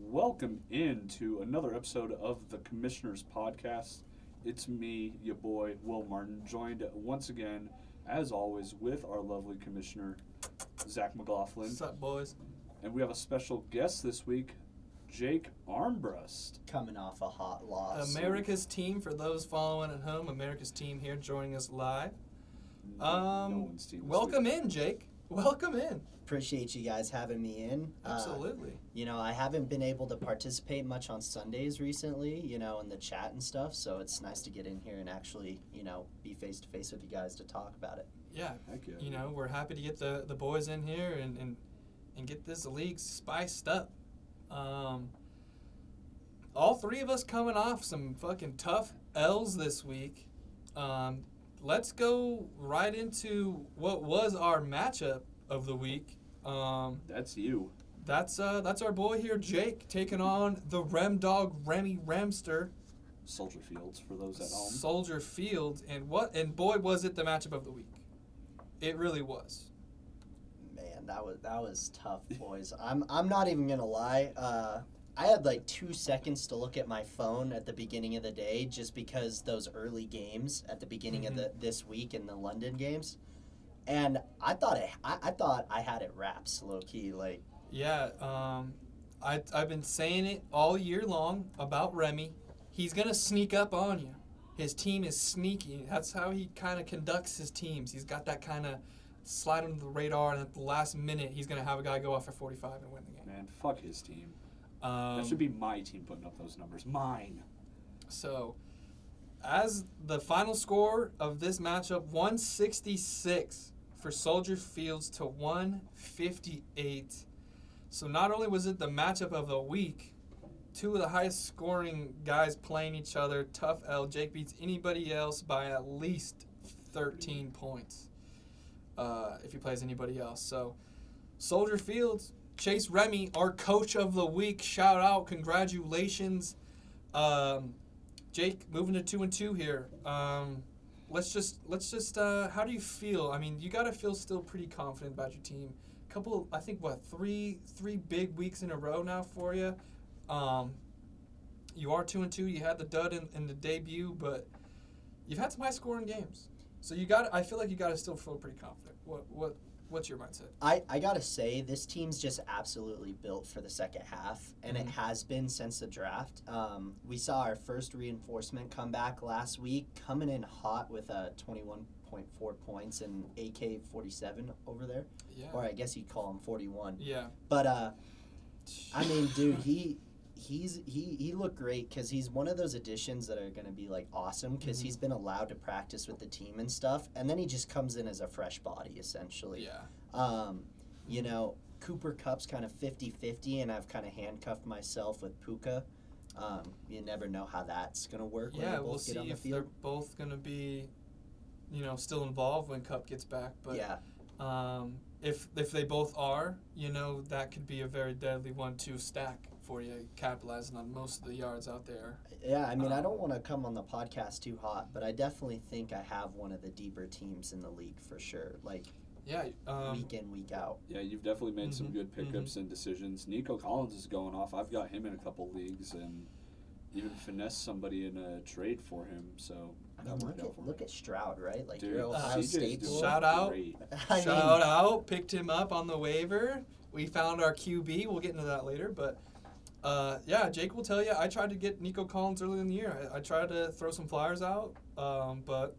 Welcome into another episode of the Commissioners Podcast. It's me, your boy, Will Martin, joined once again, as always, with our lovely Commissioner, Zach McLaughlin. What's up, boys? And we have a special guest this week, Jake Armbrust. Coming off a hot loss. America's team, for those following at home, America's team here joining us live. No one's team this Welcome week. in, Jake. Welcome in. Appreciate you guys having me in. Absolutely. I haven't been able to participate much on Sundays recently, in the chat and stuff, so it's nice to get in here and actually, be face-to-face with you guys to talk about it. Yeah. Heck yeah. We're happy to get the boys in here and get this league spiced up. All three of us coming off some fucking tough L's this week. Let's go right into what was our matchup of the week. That's you. That's our boy here, Jake, taking on the Rem Dog Remy Ramster. Soldier Fields for those at home. Soldier Fields, and boy was it the matchup of the week. It really was. Man, that was tough, boys. I'm not even gonna lie. I had like 2 seconds to look at my phone at the beginning of the day, just because those early games at the beginning of this week in the London games, and I thought I had it wrapped, low key, like. Yeah, I've been saying it all year long about Remy. He's gonna sneak up on you. His team is sneaky. That's how he kind of conducts his teams. He's got that kind of slide under the radar, and at the last minute, he's gonna have a guy go off for 45 and win the game. Man, fuck his team. That should be my team putting up those numbers. Mine. So, as the final score of this matchup, 166 for Soldier Fields to 158. So not only was it the matchup of the week, two of the highest scoring guys playing each other, tough L. Jake beats anybody else by at least 13 points if he plays anybody else. So Soldier Fields, Chase Remy, our coach of the week. Shout out, congratulations. Jake, moving to 2-2 here. Let's just. How do you feel? I mean, you got to feel still pretty confident about your team. Couple, I think, three big weeks in a row now for you. You are 2-2. You had the dud in the debut, but you've had some high scoring games. So I feel like you got to still feel pretty confident. What's your mindset? I gotta say, this team's just absolutely built for the second half, and it has been since the draft. We saw our first reinforcement come back last week, coming in hot with 21.4 points and AK-47 over there. Yeah. Or I guess you'd call him 41. Yeah. But, I mean, dude, he looked great because he's one of those additions that are going to be, like, awesome because he's been allowed to practice with the team and stuff, and then he just comes in as a fresh body, essentially. Yeah. Cooper Kupp's kind of 50-50, and I've kind of handcuffed myself with Puka. You never know how that's going to work when they both get on the field. They're both going to be, still involved when Kupp gets back. But yeah. If they both are, that could be a very deadly 1-2 stack for you, capitalizing on most of the yards out there. Yeah, I mean, I don't want to come on the podcast too hot, but I definitely think I have one of the deeper teams in the league for sure. Like, week in, week out. Yeah, you've definitely made some good pickups and decisions. Nico Collins is going off. I've got him in a couple leagues and even finessed somebody in a trade for him. So that worked out for me. Look at Stroud, right? Like, Dude, your Ohio State boy. Shout out. Shout out. Picked him up on the waiver. We found our QB. We'll get into that later, but. Jake will tell you, I tried to get Nico Collins early in the year. I tried to throw some flyers out, but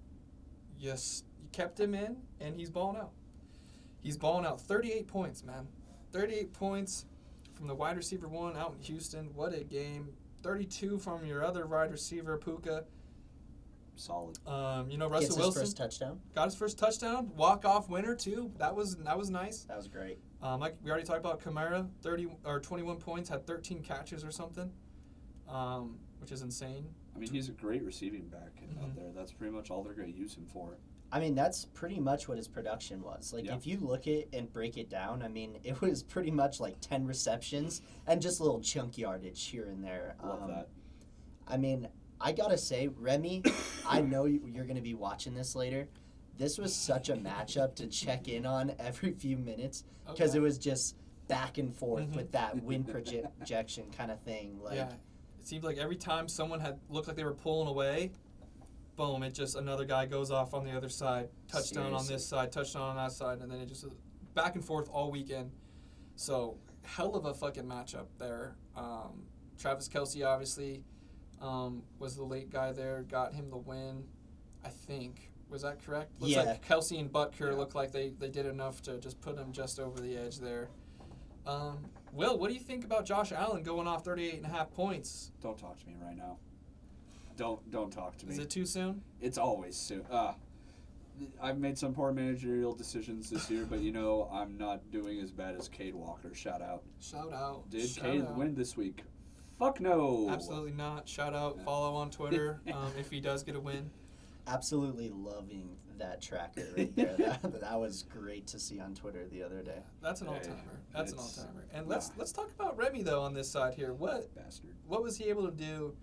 yes, you kept him in, and he's balling out. He's balling out 38 points, man. 38 points from the wide receiver one out in Houston. What a game. 32 from your other wide receiver, Puka. Solid. Russell Gets his Wilson. first touchdown. Got his first touchdown. Walk-off winner, too. That was nice. That was great. Like we already talked about, Kamara, 21 points, had 13 catches or something, which is insane. I mean, he's a great receiving back out there. That's pretty much all they're going to use him for. I mean, that's pretty much what his production was. Like, if you look at and break it down, I mean, it was pretty much like 10 receptions and just a little chunk yardage here and there. Love that. I mean, I got to say, Remy, I know you're going to be watching this later. This was such a matchup to check in on every few minutes because it was just back and forth Mhm. with that win projection kind of thing. Like, yeah, it seemed like every time someone had looked like they were pulling away, boom, it just another guy goes off on the other side, touchdown on Seriously. this side, touchdown on that side, and then it just was back and forth all weekend. So hell of a fucking matchup there. Travis Kelce obviously was the late guy there, got him the win. I think. Was that correct? Looks Yeah. like Kelce and Butker Yeah. look like they did enough to just put him just over the edge there. Will, what do you think about Josh Allen going off 38.5 points? Don't talk to me right now. Don't talk to me. Is it too soon? It's always soon. I've made some poor managerial decisions this year, but I'm not doing as bad as Cade Walker. Shout out. Shout out. Did Shout Cade out. win this week? Fuck no. Absolutely not. Shout out. Yeah. Follow on Twitter if he does get a win. absolutely loving that tracker right there. that was great to see on Twitter the other day. That's an Hey, all-timer. That's an it's- all-timer. And let's talk about Remy though on this side here. What Bastard. was he able to do?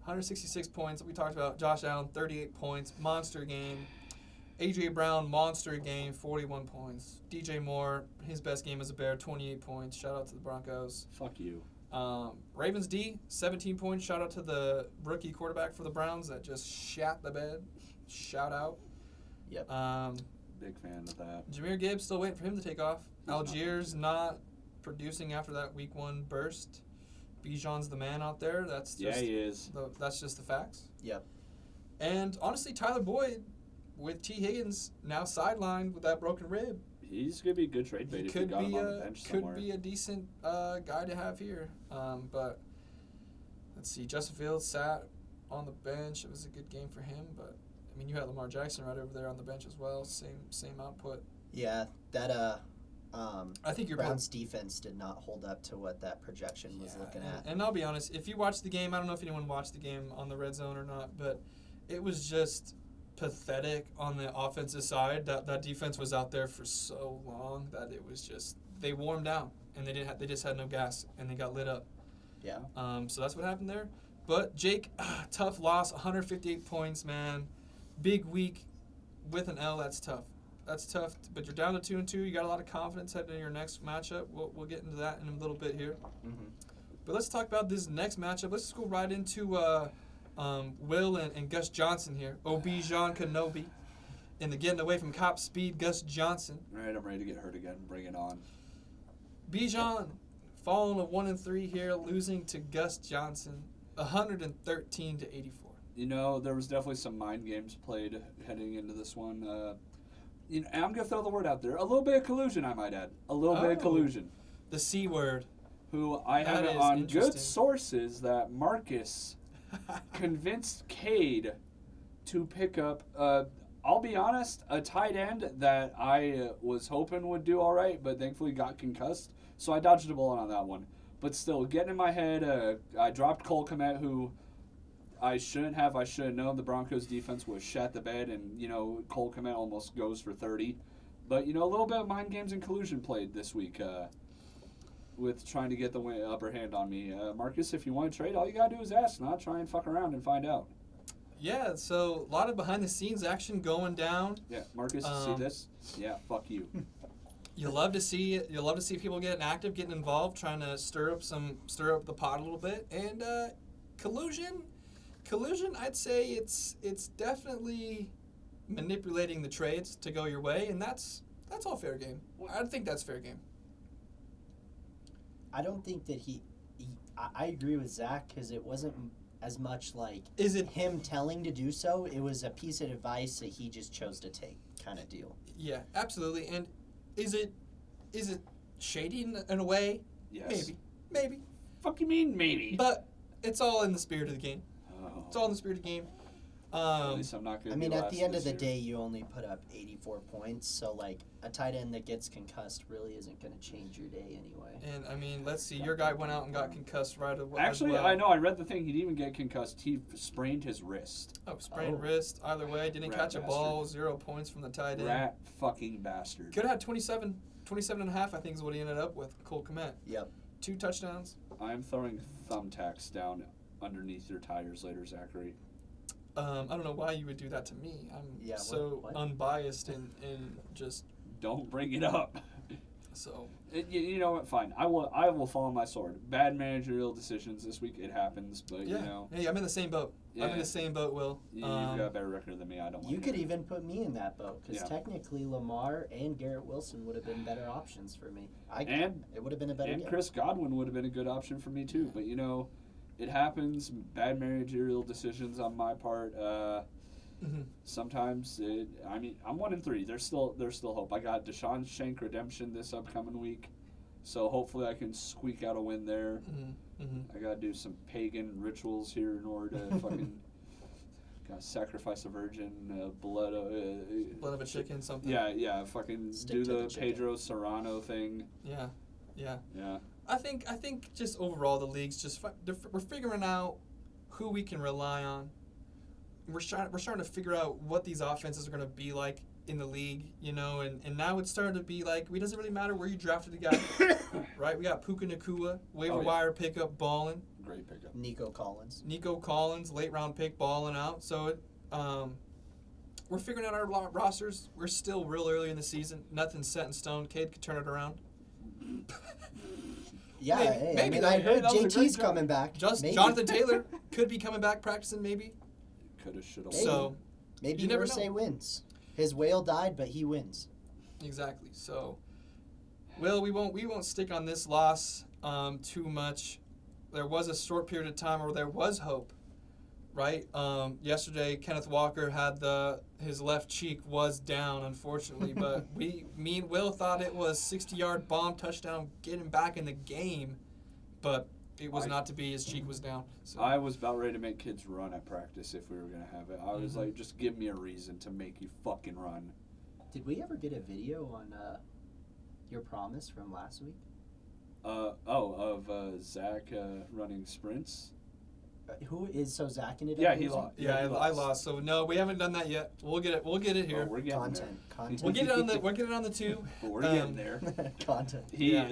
166 points. We talked about Josh Allen, 38 points, monster game. A.J. Brown, monster game, 41 points. DJ Moore, his best game as a Bear, 28 points. Shout out to the Broncos. Fuck you. Ravens D, 17 points. Shout out to the rookie quarterback for the Browns that just shat the bed. Shout out. Yep. Big fan of that. Jahmyr Gibbs, still waiting for him to take off. He's not Algiers not producing after that week 1 burst. Bijan's the man out there. That's just Yeah, he is. that's just the facts. Yep. And honestly, Tyler Boyd with T. Higgins now sidelined with that broken rib. He's gonna be a good trade bait He if you could got him be on the a bench somewhere. could be a decent guy to have here. But let's see, Justin Fields sat on the bench. It was a good game for him, but I mean, you had Lamar Jackson right over there on the bench as well. Same output. Yeah, that I think you're Browns defense did not hold up to what that projection was looking at. And I'll be honest, if you watch the game, I don't know if anyone watched the game on the Red Zone or not, but it was just pathetic on the offensive side. That defense was out there for so long that it was just they wore them down and they just had no gas and they got lit up. Yeah. So that's what happened there. But Jake, tough loss, 158 points, man. Big week with an L. That's tough. That's tough. But you're down to 2-2. You got a lot of confidence heading into your next matchup. We'll get into that in a little bit here. Mm-hmm. But let's talk about this next matchup. Let's just go right into Will and Gus Johnson here. Obi-Jan Kenobi. And the getting away from cop speed, Gus Johnson. All right, I'm ready to get hurt again. Bring it on. Bijan falling to 1-3 here, losing to Gus Johnson, 113 to 84. There was definitely some mind games played heading into this one. And I'm gonna throw the word out there. A little bit of collusion, I might add. A little bit of Oh. collusion. The C word. Who I have That it is on interesting. good sources that Marcus convinced Cade to pick up. I'll be honest, a tight end that I was hoping would do all right, but thankfully got concussed. So I dodged a bullet on that one. But still, getting in my head, I dropped Cole Kmet, who I shouldn't have. I should have known the Broncos defense was shat the bed, and Cole Kmet almost goes for 30. But a little bit of mind games and collusion played this week with trying to get the upper hand on me. Marcus, if you want to trade, all you gotta do is ask, not try and fuck around and find out. Yeah, so a lot of behind-the-scenes action going down. Yeah, Marcus, see this? Yeah, fuck you. You love to see it. You love to see people getting active, getting involved, trying to stir up the pot a little bit. And collusion, I'd say it's definitely manipulating the trades to go your way, and that's all fair game. I think that's fair game. I don't think that I agree with Zach because it wasn't as much like Is it? him telling to do so. It was a piece of advice that he just chose to take, kind of deal. Yeah, absolutely. And is it shady in a way? Yes. Maybe. Fuck you mean maybe? But it's all in the spirit of the game. Oh. It's all in the spirit of the game. At least I'm not gonna. I mean, be at last the end of this the year. day, you only put up 84 points, so like a tight end that gets concussed really isn't going to change your day anyway. And I mean, let's see. Your guy went out and got concussed right away. Actually, as well. I know. I read the thing. He didn't even get concussed. He sprained his wrist. Oh, sprained Oh. wrist. Either way, didn't Rat catch a ball. bastard. 0 points from the tight end. Rat fucking bastard. Could have had 27 and a half, I think is what he ended up with. Cole Kmet. Yep. 2 touchdowns. I'm throwing thumbtacks down underneath your tires later, Zachary. I don't know why you would do that to me. I'm Yeah, so what? unbiased and just Don't bring it up. So You know what? Fine. I will follow my sword. Bad managerial decisions this week. It happens, but yeah, you know. hey, I'm in the same boat. Yeah. I'm in the same boat, Will. You've got a better record than me. I don't. You want could to. even put me in that boat because Yeah. technically Lamar and Garrett Wilson would have been better options for me. And it would have been a better And game. Chris Godwin would have been a good option for me too. But you know, it happens. Bad managerial decisions on my part. Sometimes I'm 1-3. There's still hope. I got Deshaun Shank redemption this upcoming week, so hopefully I can squeak out a win there. I gotta do some pagan rituals here in order to fucking gotta sacrifice a virgin, blood of a chicken, something. Yeah. Fucking Stick do to the the chicken. Pedro Serrano thing. Yeah. Yeah. I think just overall the league's just we're figuring out who we can rely on. We're starting to figure out what these offenses are going to be like in the league, you know, and now it's starting to be like it doesn't really matter where you drafted the guy, right? We got Puka Nacua, waiver wire pickup, balling. Great pickup. Nico Collins, late round pick, balling out. So we're figuring out our rosters. We're still real early in the season. Nothing's set in stone. Cade could turn it around. Yeah, maybe I heard that was a great JT's job. coming back. Maybe. Jonathan Taylor could be coming back practicing, maybe. Coulda, shoulda. Maybe. So Maybe you never Irsay know. wins. His whale died, but he wins. Exactly. So, Will, we won't stick on this loss too much. There was a short period of time where there was hope, right? Yesterday, Kenneth Walker had his left cheek was down, unfortunately, but me and Will thought it was 60-yard bomb touchdown, get him back in the game, but it was not to be. His cheek was down. So. I was about ready to make kids run at practice if we were going to have it. I was like, just give me a reason to make you fucking run. Did we ever get a video on your promise from last week? Of Zach running sprints? So Zach ended Yeah, up he losing? lost. Yeah, I lost. So no, we haven't done that yet. We'll get it here. Oh, we're getting Content. We'll get it on the tube. But we're getting there. Content.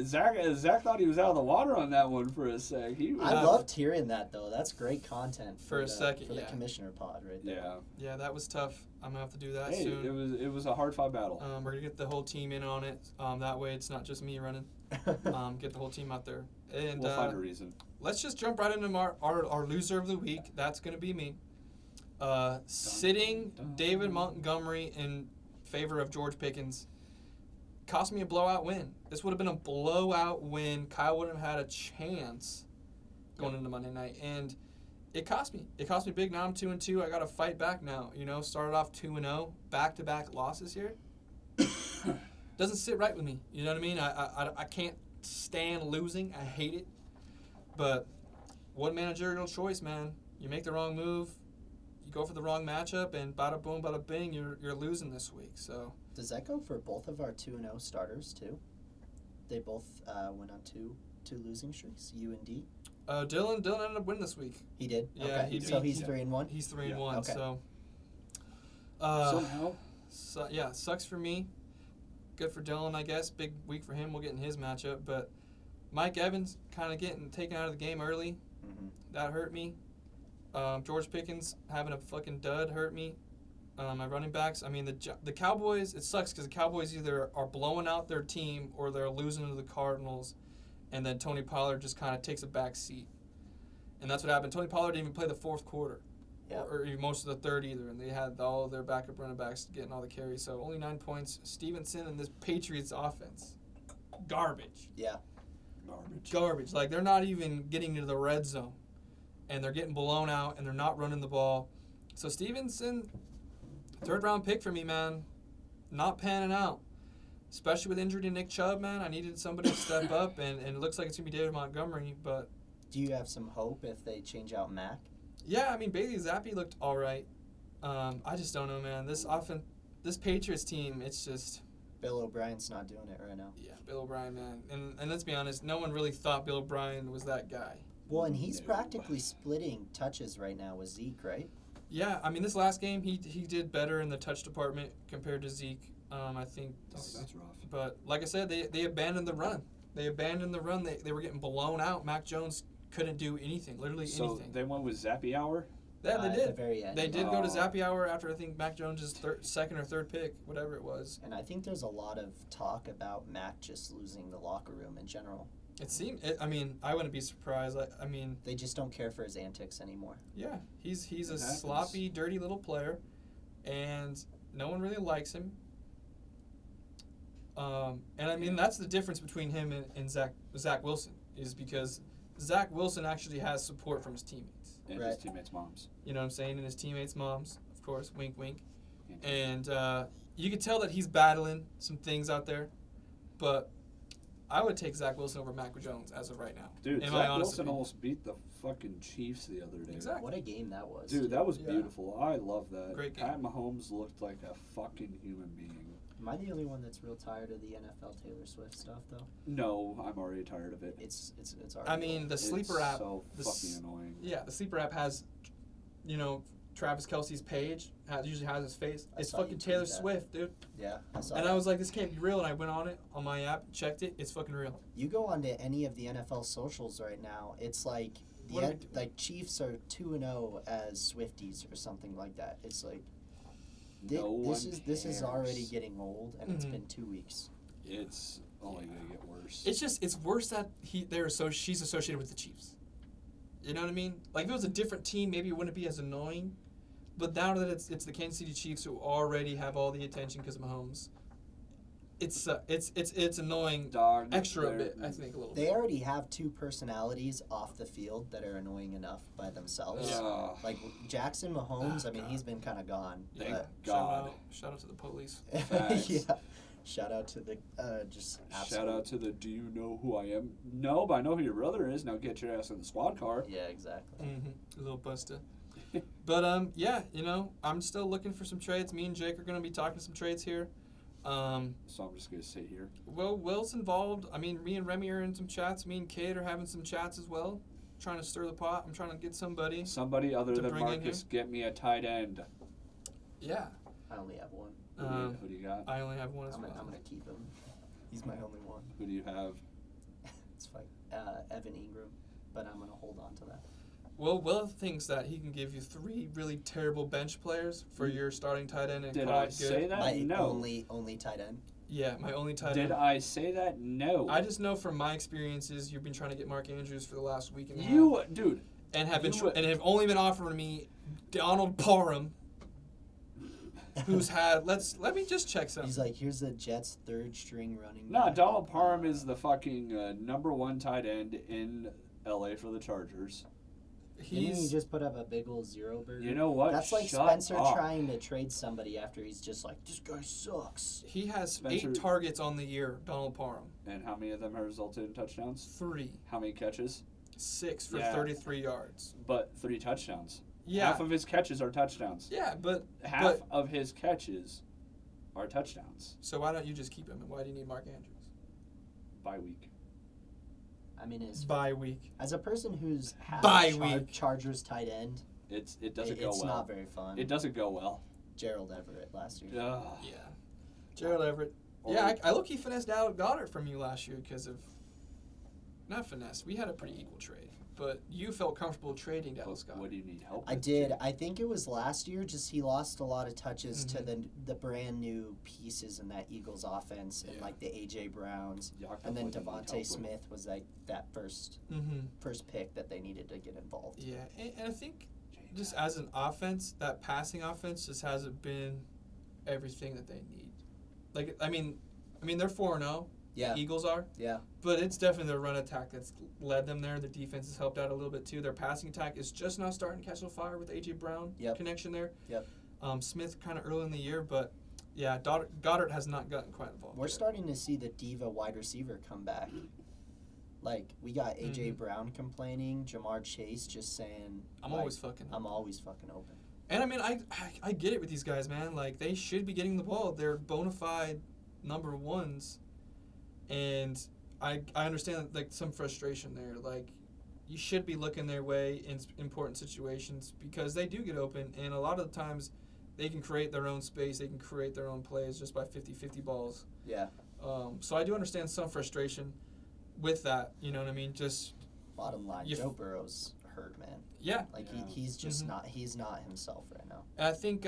Zach thought he was out of the water on that one for a sec. I loved hearing that though. That's great content for a second. For the commissioner pod right there. Yeah, that was tough. I'm gonna have to do that Hey, soon. it was a hard fought battle. We're gonna get the whole team in on it. That way it's not just me running. Get the whole team out there. And we'll find a reason. Let's just jump right into our loser of the week. That's gonna be me. Sitting David Montgomery in favor of George Pickens cost me a blowout win. This would have been a blowout win. Kyle wouldn't have had a chance going into Monday night, and it cost me. It cost me big. Now I'm 2-2. I got to fight back now. You know, started off 2-0, back-to-back losses here. Doesn't sit right with me. You know what I mean? I can't stand losing. I hate it. But what managerial choice, man? You make the wrong move, you go for the wrong matchup, and bada boom, bada bing, you're losing this week. So does that go for both of our 2-0 starters too? They both went on two losing streaks. U and D. Dylan ended up winning this week. He did. Yeah, okay. he So beat- he's 3-1. He's 3-1. Okay. So. Somehow. So yeah, sucks for me. Good for Dylan, I guess. Big week for him. We'll get in his matchup, but Mike Evans kind of getting taken out of the game early. Mm-hmm. That hurt me. George Pickens having a fucking dud hurt me. My running backs. I mean, the Cowboys. It sucks because the Cowboys either are blowing out their team or they're losing to the Cardinals, and then Tony Pollard just kind of takes a back seat, and that's what happened. Tony Pollard didn't even play the fourth quarter. Yeah. Or even most of the third either, and they had all their backup running backs getting all the carries. So only 9 points. Stevenson and this Patriots offense, garbage. Yeah. Garbage. Like they're not even getting into the red zone, and they're getting blown out, and they're not running the ball. So Stevenson, third round pick for me, man, not panning out. Especially with injury to Nick Chubb, man. I needed somebody to step up, and it looks like it's gonna be David Montgomery, but. Do you have some hope if they change out Mac? Yeah, I mean, Bailey Zappi looked all right. I just don't know, man. This Patriots team, it's just... Bill O'Brien's not doing it right now. Yeah, Bill O'Brien, man. And let's be honest, no one really thought Bill O'Brien was that guy. Well, and he's practically splitting touches right now with Zeke, right? Yeah, I mean, this last game, he did better in the touch department compared to Zeke, I think. That's rough. But like I said, they abandoned the run. They were getting blown out. Mac Jones couldn't do anything, literally anything. So they went with Zappy Hour? Yeah, they at did. the very end. They did go to Oh. Zappy Hour after I think Mac Jones' second or third pick, whatever it was. And I think there's a lot of talk about Mac just losing the locker room in general. It seemed. I wouldn't be surprised. I mean, They just don't care for his antics anymore. yeah, he's It a happens. sloppy, dirty little player, and no one really likes him. And I mean that's the difference between him and Zach Wilson is because Zach Wilson actually has support from his teammates. And Right. his teammates' moms. You know what I'm saying? And his teammates' moms, of course, wink, wink. And And you can tell that he's battling some things out there, but I would take Zach Wilson over Mac Jones as of right now. dude, in my Zach honest Wilson opinion. almost beat the fucking Chiefs the other day. Exactly. What a game that was. Dude, that was Yeah. beautiful. I love that. Great game. Pat Mahomes looked like a fucking human being. Am I the only one that's real tired of the NFL Taylor Swift stuff though? No, I'm already tired of it. It's already. I mean, the It's sleeper app. so the fucking s- annoying. Yeah, the sleeper app has, Travis Kelce's page usually has his face. I It's saw you fucking tweet Taylor that. Swift, dude. Yeah, I saw. And that. I was like, this can't be real. And I went on it on my app, checked it. It's fucking real. You go onto any of the NFL socials right now, it's like What are we doing? like Chiefs are 2-0 as Swifties or something like that. It's like No this one is cares. already getting old, and it's Mhm. been 2 weeks. It's only gonna get worse. It's worse that she's associated with the Chiefs. You know what I mean? Like if it was a different team, maybe it wouldn't be as annoying. But now that it's the Kansas City Chiefs who already have all the attention because of Mahomes, it's annoying Dog. extra a they're- bit. I think a little They bit. already have two personalities off the field that are annoying enough by themselves. Yeah. Like Jackson Mahomes, Oh, I mean, God. he's been kind of gone. Thank but God. Shout out to the police. Facts. yeah. Shout out to the just Shout out to the do you know who I am? No, but I know who your brother is. Now get your ass in the squad car. Yeah, exactly. A little buster. But yeah, I'm still looking for some trades. Me and Jake are gonna be talking some trades here. So I'm just gonna sit here. Will's involved. I mean, me and Remy are in some chats. Me and Kate are having some chats as well. Trying to stir the pot. I'm trying to get somebody. Somebody other To than bring in Marcus, get me a tight end. Yeah. I only have one. Who do you got? I only have one as I'm well. gonna keep him. He's my only one. Who do you have? It's fine. Evan Ingram, but I'm gonna hold on to that. Well, Will thinks that he can give you 3 really terrible bench players for your starting tight end and Did call I it good. say that? My No. only tight end. Yeah, my only tight Did end. I say that? No. I just know from my experiences, you've been trying to get Mark Andrews for the last week and a half. You, dude. And have been You- and have only been offering me Donald Parham, who's had let me just check something. He's like, here's the Jets' third string running. No, back. Donald Parham is the fucking #1 tight end in LA for the Chargers. Didn't he He's just put up a big old zero burger? You know what? That's like Shut Spencer up. trying to trade somebody after he's just like, this guy sucks. he has Spencer- 8 targets on the year. Donald Parham, And how many of them have resulted in touchdowns? 3, How many catches? 6 for Yeah. 33 yards. But 3 touchdowns. Yeah, Half of his catches are touchdowns. yeah, but Half of his catches are touchdowns. so why don't you just keep him? And why do you need Mark Andrews? By week. I mean, Bye week. as a person who's had Bye a week. Chargers tight end, It doesn't go it's well. not very fun. It doesn't go well. Gerald Everett last year. Ugh. Yeah, Gerald Everett. Or- Yeah, I low-key finessed out Goddard from you last year because of not finesse. We had a pretty equal trade, but you felt comfortable trading Dallas Goddard. What do you need help I with, did. Jake? I think it was last year. Just he lost a lot of touches to Mhm. the brand new pieces in that Eagles offense, and Yeah. like the AJ Browns, Y'all and then what you need help Devontae with. Smith was like that Mm-hmm. first pick that they needed to get involved. Yeah, and I think just as an offense, that passing offense just hasn't been everything that they need. Like, I mean, they're 4-0. Yeah, The Eagles are, yeah. but it's definitely their run attack that's led them there. The defense has helped out a little bit too. Their passing attack is just now starting to catch a fire with AJ Brown connection there. Yep. Smith kind of early in the year, but yeah, Goddard has not gotten quite involved. We're yet. starting to see the diva wide receiver come back. Like we got AJ Mhm. Brown complaining, Jamar Chase just saying, I'm like, always fucking. I'm always fucking open. And I mean, I get it with these guys, man. Like, they should be getting the ball. They're bona fide number ones. And I understand, like, some frustration there. Like, you should be looking their way in important situations because they do get open. And a lot of the times, they can create their own space. They can create their own plays just by 50-50 balls. Yeah. So I do understand some frustration with that. You know what I mean? Just, Bottom line, You Joe Burrow's hurt, man. Yeah. Like Yeah. he's just Mhm. he's not himself right now. And I think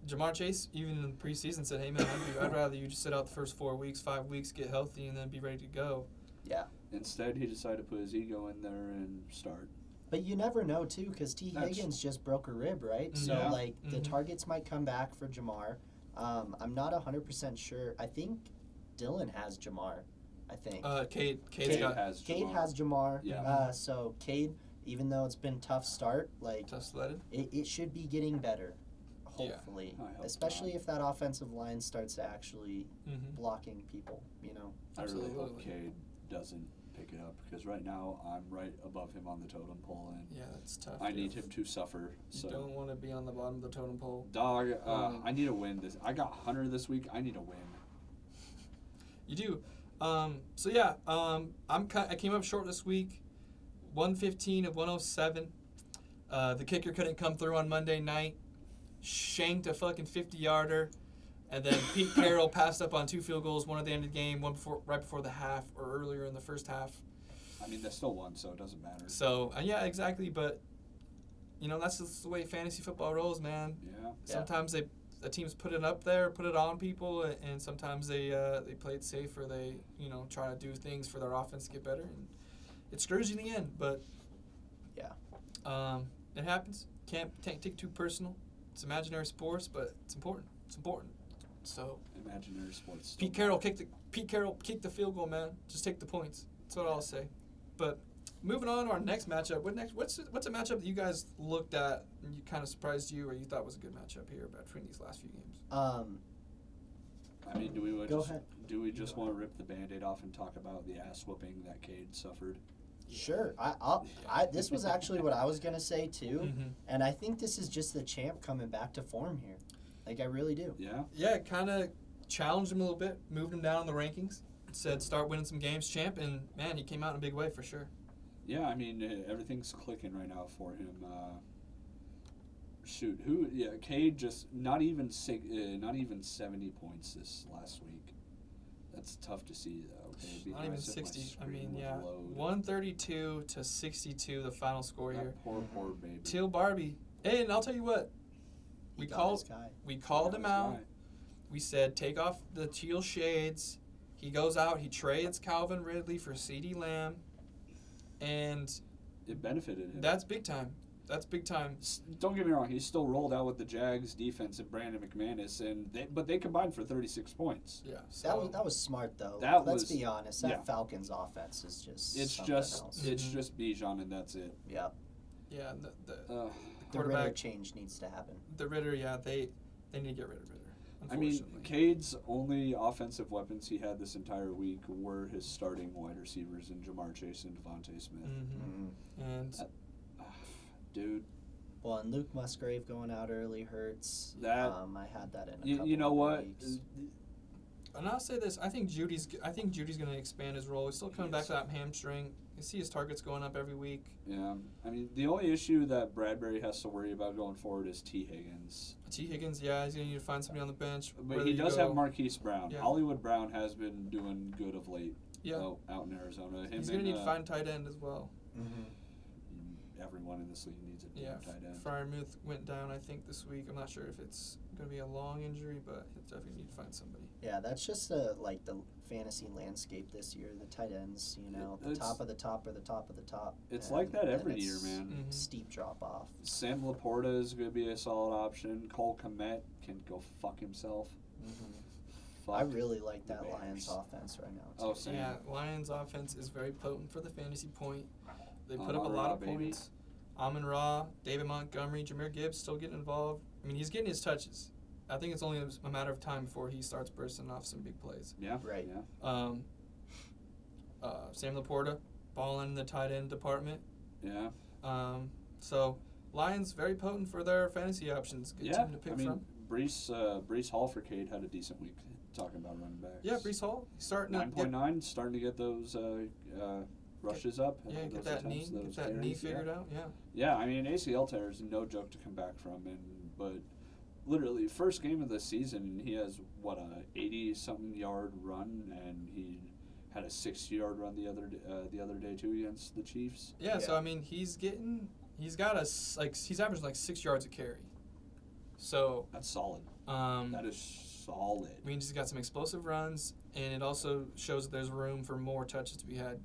Jamar Chase, even in the preseason, said, "Hey man, I'd rather you just sit out the first 4 weeks, 5 weeks, get healthy, and then be ready to go." Yeah. Instead, he decided to put his ego in there and start. But you never know too, because T. That's- Higgins just broke a rib, right? So Yeah. like the Mhm. targets might come back for Jamar. I'm not 100% sure. I think Dylan has Jamar. I think Cade's Cade got Cade has Jamar. Yeah. So Cade, even though it's been tough start, like tough sledded. it should be getting better. Yeah. Hopefully, I hope especially not. if that offensive line starts to actually Mm-hmm. blocking people. You know. I really hope Absolutely. Cade doesn't pick it up because right now I'm right above him on the totem pole and Yeah, that's tough. I dude. need him to suffer. You So, don't want to be on the bottom of the totem pole. dog, I need a win. I got Hunter this week. I need a win. You do. So yeah, I came up short this week, 115 of 107. The kicker couldn't come through on Monday night. Shanked a fucking 50-yarder, and then Pete Carroll passed up on 2 field goals, one at the end of the game, one right before the half or earlier in the first half. I mean, they still won, so it doesn't matter. So yeah, exactly. But that's just the way fantasy football rolls, man. Yeah. Sometimes the teams put it up there, put it on people, and sometimes they play it safe or they try to do things for their offense to get better, and it screws you in the end. But Yeah. It happens. Can't take it too personal. It's imaginary sports, but it's important. It's important. So Imaginary sports. Pete Carroll kicked the field goal, man. Just take the points. That's what I'll say. But moving on to our next matchup. What's a matchup that you guys looked at and you kind of surprised you or you thought was a good matchup here between these last few games? I mean, Go ahead. do we just want to rip the Band-Aid off and talk about the ass whooping that Cade suffered? Sure. This was actually what I was gonna say too, Mm-hmm. and I think this is just the champ coming back to form here. Like I really do. Yeah. Yeah, it kind of challenged him a little bit, moved him down in the rankings, said start winning some games, champ, and man, he came out in a big way for sure. Yeah, I mean, everything's clicking right now for him. Cade just not even 70 points this last week. That's tough to see, though. Okay? Not even 60. I mean, yeah, 132 to 62, the final score here. That poor baby. Teal Barbie. Hey, and I'll tell you what, He got his guy. we called That him was out. right. We said take off the teal shades. He goes out. He trades Calvin Ridley for CeeDee Lamb, and It benefited him. that's big time. That's big time. Don't get me wrong. He still rolled out with the Jags defense and Brandon McManus, but they combined for 36 points. Yeah. So That was smart though. That Let's was- be honest. That yeah. Falcons offense is just It's something just else. it's Mhm. just Bijan and that's it. Yeah. yeah, and the The Ritter quarterback, change needs to happen. the Ritter. Yeah, they need to get rid of Ritter. I mean, Unfortunately. Cade's only offensive weapons he had this entire week were his starting wide receivers in Jamar Chase and Devontae Smith. Mm-hmm. And Dude, Well, and Luke Musgrave going out early hurts. That- I had that in a you couple know other what? weeks. And I'll say this: I think Judy's going to expand his role. He's still coming back Yes. to that hamstring. You see his targets going up every week. Yeah, I mean, the only issue that Bradbury has to worry about going forward is T. Higgins. T. Higgins, yeah, he's going to need to find somebody on the bench. But Whether he you does go- have Marquise Brown. Yeah. Hollywood Brown has been doing good of late. Yeah. Out in Arizona. He's going to need to find tight end as well. Mm-hmm. Everyone in this league needs a Yeah, damn tight end. Fryermuth went down, I think, this week. I'm not sure if it's going to be a long injury, but he'll definitely need to find somebody. Yeah, that's just like the fantasy landscape this year. The tight ends, the It's- top of the top or the top of the top. It's and like that then every year, it's man. Mhm. Steep drop off. Sam Laporta is going to be a solid option. Cole Kmet can go fuck himself. Fuck I really like the that Lions Bears. offense right now. Oh, too. same. Yeah, Lions offense is very potent for the fantasy point. They put up a Amon-Ra, lot of baby. points. Amon-Ra, David Montgomery, Jahmyr Gibbs still getting involved. I mean, he's getting his touches. I think it's only a matter of time before he starts bursting off some big plays. Yeah. Right. Yeah. Sam Laporta, balling in the tight end department. Yeah. So Lions very potent for their fantasy options. Good Yeah. team to pick I mean, from. Brees Hall for Cade had a decent week. Talking about running backs. Yeah, Brees Hall he's starting to 9.9, starting to get those rushes up. get those that knee, attempts, get those that knee carries, figured out. Yeah. Yeah, I mean, ACL tear is no joke to come back from, but literally first game of the season, he has what a 80-something yard run, and he had a 60-yard run the other day too against the Chiefs. Yeah, so Yeah. I mean, he's averaging like 6 yards a carry. So That's solid. That is solid. means he's got some explosive runs, and it also shows that there's room for more touches to be had.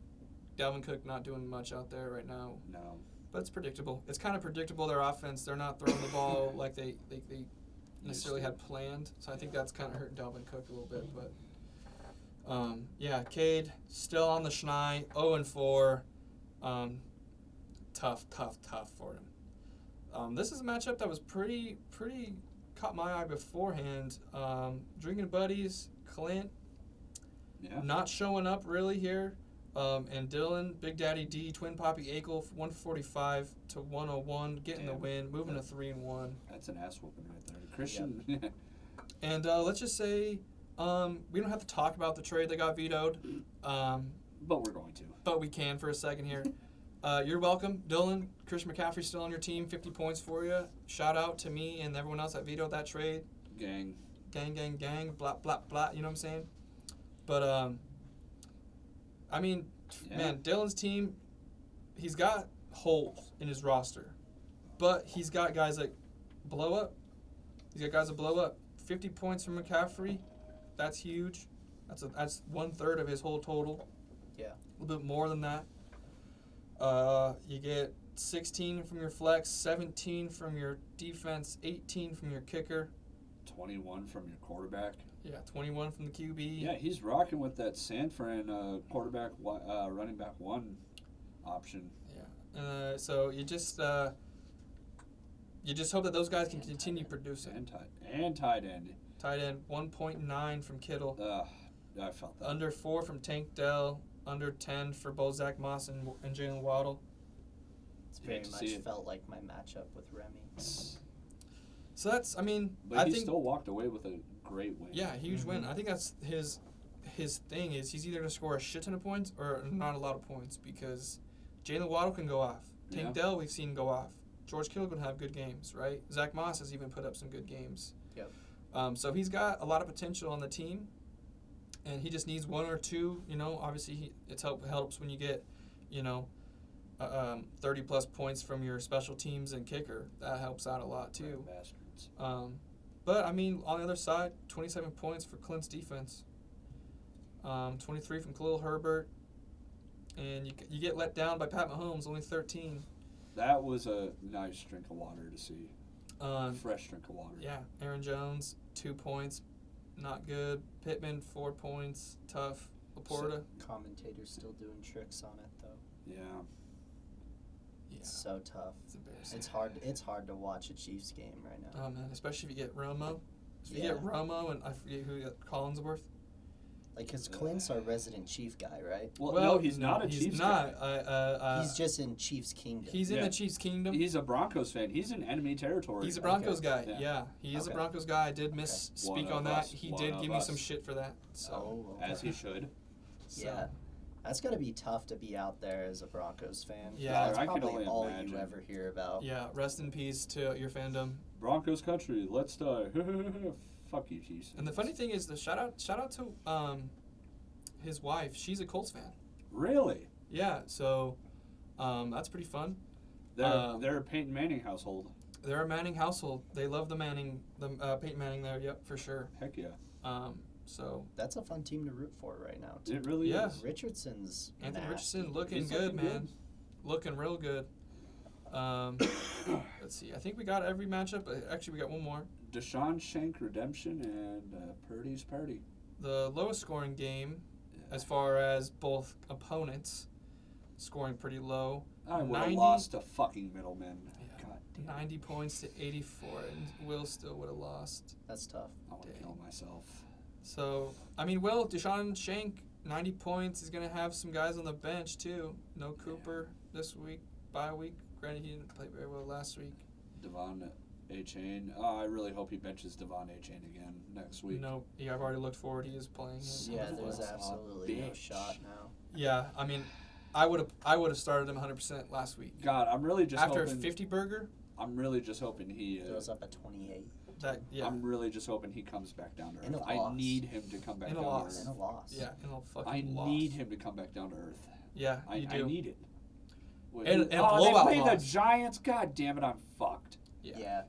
Dalvin Cook not doing much out there right now, No. but it's predictable. It's kind of predictable, their offense. They're not throwing the ball like they necessarily had planned. So I think that's kind of hurt Dalvin Cook a little bit. But, yeah, Cade still on the schneid, 0-4. Tough for him. This is a matchup that was pretty caught my eye beforehand. Drinking buddies, Clint, Yeah. not showing up really here. And Dylan, Big Daddy D, Twin Poppy Akel, 145 to 101, getting the Damn. win, moving to 3-1. That's an ass whooping right there. Christian. And let's just say we don't have to talk about the trade that got vetoed, But we're going to. but we can for a second here. You're welcome, Dylan. Christian McCaffrey's still on your team, 50 points for you. Shout out to me and everyone else that vetoed that trade. Gang. Gang, blah, blah, blah, you know what I'm saying? But, I mean, Yeah. man, Dylan's team, he's got holes in his roster, but he's got guys that blow up. 50 points from McCaffrey, that's huge. That's 1/3 of his whole total. Yeah. A little bit more than that. You get 16 from your flex, 17 from your defense, 18 from your kicker. 21 from your quarterback. Yeah, 21 from the QB. Yeah, he's rocking with that San Fran quarterback, running back one option. Yeah. So you just hope that those guys can continue producing. And tight end. Tight end 1.9 from Kittle, I felt that. under 4 from Tank Dell, under 10 for both Zach Moss and Jalen Waddle. It's Hate very to much see it. felt like my matchup with Remy. So that's, I mean, But I he think, still walked away with a great win. yeah, huge win. I think that's his thing is he's either going to score a shit ton of points or not a lot of points because Jalen Waddle can go off. Tank Yeah. Dell we've seen go off. George Kittle can have good games, right? Zach Moss has even put up some good games. Yep. So he's got a lot of potential on the team, and he just needs one or two. You know, obviously it helps when you get, 30-plus points from your special teams and kicker. That helps out a lot too. Red bastards. But I mean, on the other side, 27 points for Clint's defense. 23 from Khalil Herbert, and you get let down by Pat Mahomes, only 13. That was a nice drink of water to see. Fresh drink of water. Yeah, Aaron Jones, 2 points, not good. Pittman, 4 points, tough. Laporta, Commentators still doing tricks on it though. Yeah. yeah, It's so tough. it's embarrassing. It's hard to watch a Chiefs game right now. Oh man, especially if you get Romo. If you Yeah. get Romo and I forget who you got, Collinsworth. Like, cause Clint's our resident Chief guy, right? Well, no, he's not a he's Chiefs not. guy. He's just in Chiefs Kingdom. He's in Yeah. the Chiefs Kingdom. He's a Broncos fan. He's in enemy territory. He's a Broncos guy. Yeah. Yeah, he is a Okay. Broncos guy. I did misspeak One on of that. us. He One did of give me us. some shit for that. So, Oh, okay. As he should. so- Yeah. That's gotta be tough to be out there as a Broncos fan. Yeah. That's I can probably only all imagine. you ever hear about. Yeah, rest in peace to your fandom. Broncos country. Let's die. Fuck you, Chiefs. And the funny thing is, the shout out to his wife. She's a Colts fan. Really? Yeah, so that's pretty fun. They're a Peyton Manning household. They're a Manning household. They love the Peyton Manning there. Yep, for sure. Heck yeah. So That's a fun team to root for right now. Too. It really Yeah. is. Richardson's Anthony nasty. Richardson looking He's good, looking man. good. Looking real good. Let's see. I think we got every matchup. Actually, we got one more. Deshaun Shank redemption and Purdy's Purdy. The lowest scoring game, as far as both opponents, scoring pretty low. I would have 90 lost to fucking middlemen. Yeah. God damn. 90 points to 84, and Will still would have lost. That's tough. I want to Dang. kill myself. So, I mean, Deshaun Shank, 90 points. He's going to have some guys on the bench, too. No Cooper this week, bye week. Granted, he didn't play very well last week. Devon A-Chain. I really hope he benches Devon A-Chain again next week. No, yeah, I've already looked forward. He is playing him. Yeah, Son of a there's bitch. absolutely no shot now. Yeah, I mean, I would have started him 100% last week. God, I'm really just After hoping. 50 burger, I'm really just hoping he. Throws up at 28. I'm really just hoping he comes back down to In earth. a I loss. need him to come back In a down loss. to In earth. a loss. Yeah, in a fucking I loss. need him to come back down to earth. Yeah, I you do. need it. And a they blowout play loss. the Giants. God damn it, I'm fucked. Yeah.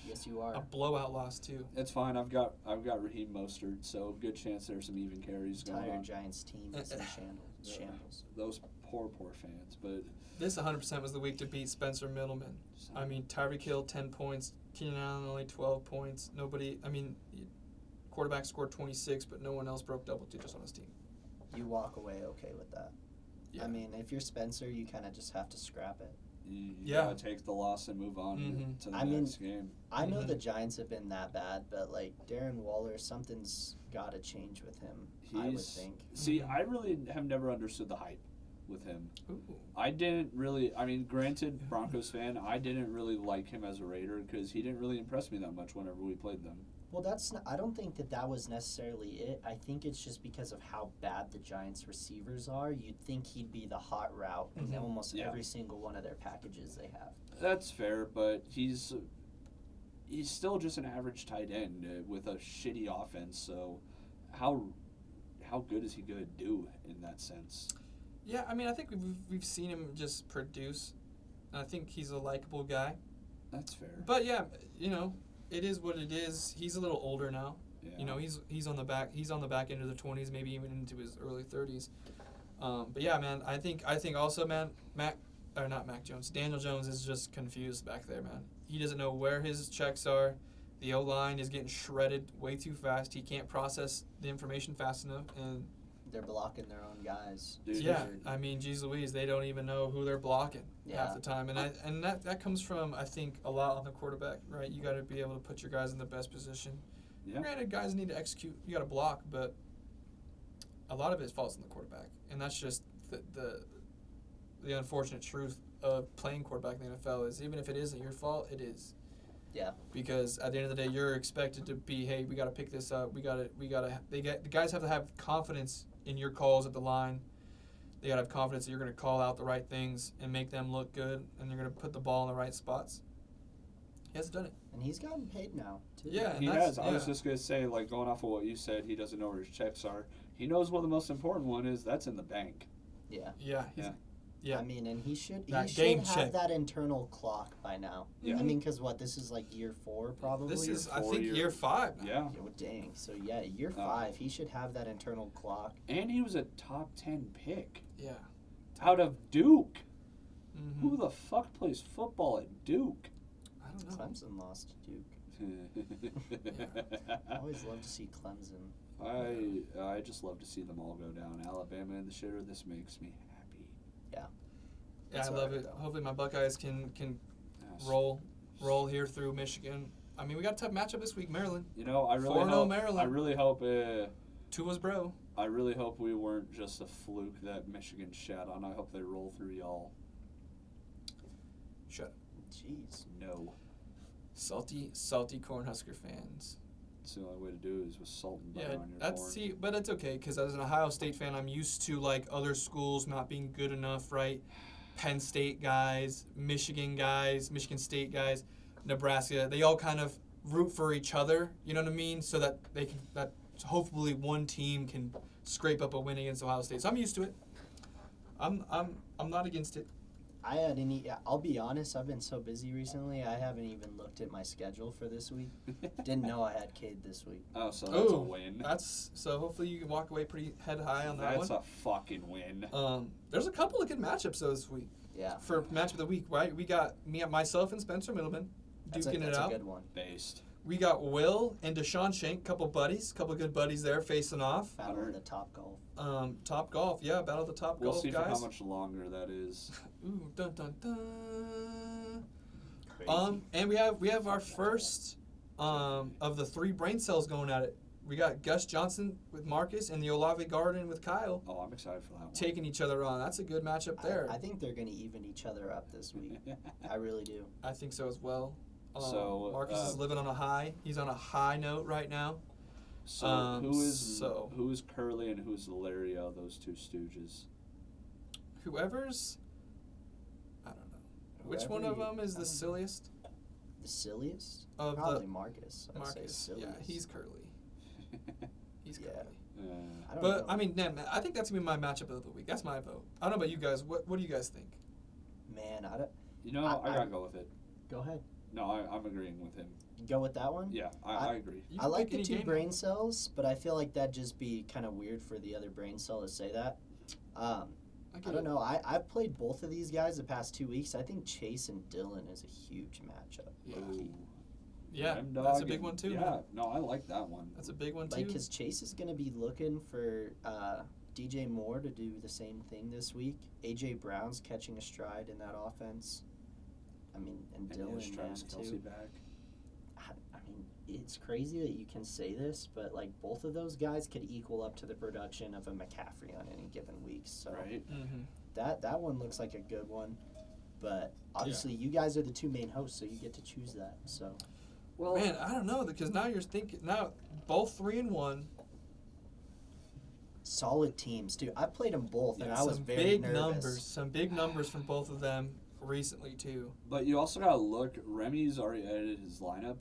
Yes, you are. A blowout loss too. It's fine. I've got Raheem Mostert, so good chance there's some even carries going Entire on. Giants team is in shambles. Those poor fans, but This 100% was the week to beat Spencer Middleman. I mean, Tyreek Hill 10 points, Keenan Allen only 12 points. Quarterback scored 26, but no one else broke double digits on his team. You walk away okay with that. Yeah. I mean, if you're Spencer, you kind of just have to scrap it. you Yeah. gotta take the loss and move on Mhm. to the I mean, next game. I know Mhm. the Giants have been that bad, but like Darren Waller, something's got to change with him. I would think. See, Mhm. I really have never understood the hype with him. Ooh. I didn't really. I mean, granted, Broncos fan, I didn't really like him as a Raider because he didn't really impress me that much whenever we played them. Well, that's not, I don't think that was necessarily it. I think it's just because of how bad the Giants receivers are. You'd think he'd be the hot route in Mhm. almost Yeah. every single one of their packages they have. That's fair, but he's still just an average tight end with a shitty offense. So, how good is he going to do in that sense? Yeah, I mean, I think we've seen him just produce. I think he's a likable guy. That's fair. But yeah, it is what it is. He's a little older now. Yeah. He's on the back end of the 20s, maybe even into his early 30s. But yeah, man, I think also, man, Daniel Jones is just confused back there, man. He doesn't know where his checks are. The O-line is getting shredded way too fast. He can't process the information fast enough, and They're blocking their own guys. Dude. yeah, I mean, geez Louise, they don't even know who they're blocking Yeah. half the time, and that comes from, I think, a lot on the quarterback, right? You got to be able to put your guys in the best position. Yeah. Granted, guys need to execute. You got to block, but a lot of it falls on the quarterback, and that's just the unfortunate truth of playing quarterback in the NFL is even if it isn't your fault, it is. Yeah. Because at the end of the day, you're expected to be, hey, we got to pick this up. The guys have to have confidence in your calls at the line. They got to have confidence that you're going to call out the right things and make them look good, and you're going to put the ball in the right spots. He hasn't done it. And he's gotten paid now, too. Yeah. He And has. that's- I was yeah. just going to say, like, going off of what you said, he doesn't know where his checks are. He knows what the most important one is. That's in the bank. Yeah. Yeah. Yeah. I mean, and he should That have game check. that internal clock by now. Yeah. I mean, because this is like year 4 probably? This is, I 4 think, year- year 5 now. Yeah. Oh, dang. So, yeah, year 5, he should have that internal clock. And he was a top 10 pick Yeah. out of Duke. Mm-hmm. Who the fuck plays football at Duke? I don't know. Clemson lost to Duke. I always love to see Clemson. I just love to see them all go down. Alabama in the shitter. This makes me happy. Yeah, That's I love alright, it. though. Hopefully my Buckeyes can Yes. roll here through Michigan. I mean, we got a tough matchup this week, Maryland. You know, I really 4-0 hope. Maryland. I really hope. Tua's bro. I really hope we weren't just a fluke that Michigan shat on. I hope they roll through y'all. Shut up. Jeez. No. Salty Cornhusker fans. That's the only way to do it is with salt and butter Yeah, on your that's corn. but it's okay because as an Ohio State fan, I'm used to like other schools not being good enough, right? Penn State guys, Michigan State guys, Nebraska. They all kind of root for each other. You know what I mean? So that hopefully one team can scrape up a win against Ohio State. So I'm used to it. I'm not against it. I'll be honest, I've been so busy recently, I haven't even looked at my schedule for this week. Didn't know I had Cade this week. Oh, so that's a Ooh, win. So hopefully you can walk away pretty head high on that That's one. a fucking win. There's a couple of good matchups though this week. Yeah. For matchup of the week, right? We got myself and Spencer Middleman duking That's it out. a good one. Based. We got Will and Deshaun Shank, couple good buddies there facing off. Battle of the Top Golf. Top golf, yeah, battle of the top We'll golf see guys. for how much longer that is. Ooh, dun dun dun. Crazy. And we have our first of the 3 brain cells going at it. We got Gus Johnson with Marcus and the Olave Garden with Kyle Oh, I'm excited for that one. taking each other on. That's a good matchup there. I think they're going to even each other up this week. I really do. I think so as well. So, Marcus is living on a high. He's on a high note right now. So who is Curly and who's Larry out of those 2 stooges? Whoever's, I don't know. Which one of them is the silliest? The silliest? Of Probably Marcus. I'd say Marcus. silliest. Yeah, he's curly. He's Yeah. curly. I don't But know. I mean, man, I think that's gonna be my matchup of the week. That's my vote. I don't know about you guys. What do you guys think? Man, I don't. You know, I gotta go with it. Go ahead. No, I'm agreeing with him. Go with that one? Yeah, I agree. You I can like pick the any two game. brain cells, but I feel like that'd just be kind of weird for the other brain cell to say that. I don't know. I've played both of these guys the past 2 weeks. I think Chase and Dylan is a huge matchup. Yeah. Ooh. Yeah, Ram that's a Dog big and- one too. Yeah, Man. no, I like that one. That's a big one too. Like, because Chase is going to be looking for DJ Moore to do the same thing this week. AJ Brown's catching a stride in that offense. I mean, and And Dylan, is man, Travis Kelce too. back? I mean, it's crazy that you can say this, but like both of those guys could equal up to the production of a McCaffrey on any given week. So Right. Mm-hmm. that one looks like a good one. But obviously, you guys are the two main hosts, so you get to choose that. So Well, Man, I don't know because now you're thinking now both 3-1. solid teams too. I played them both, and Yeah, I was some very big nervous. numbers, some big numbers from both of them recently too. but you also gotta look. Remy's already edited his lineup.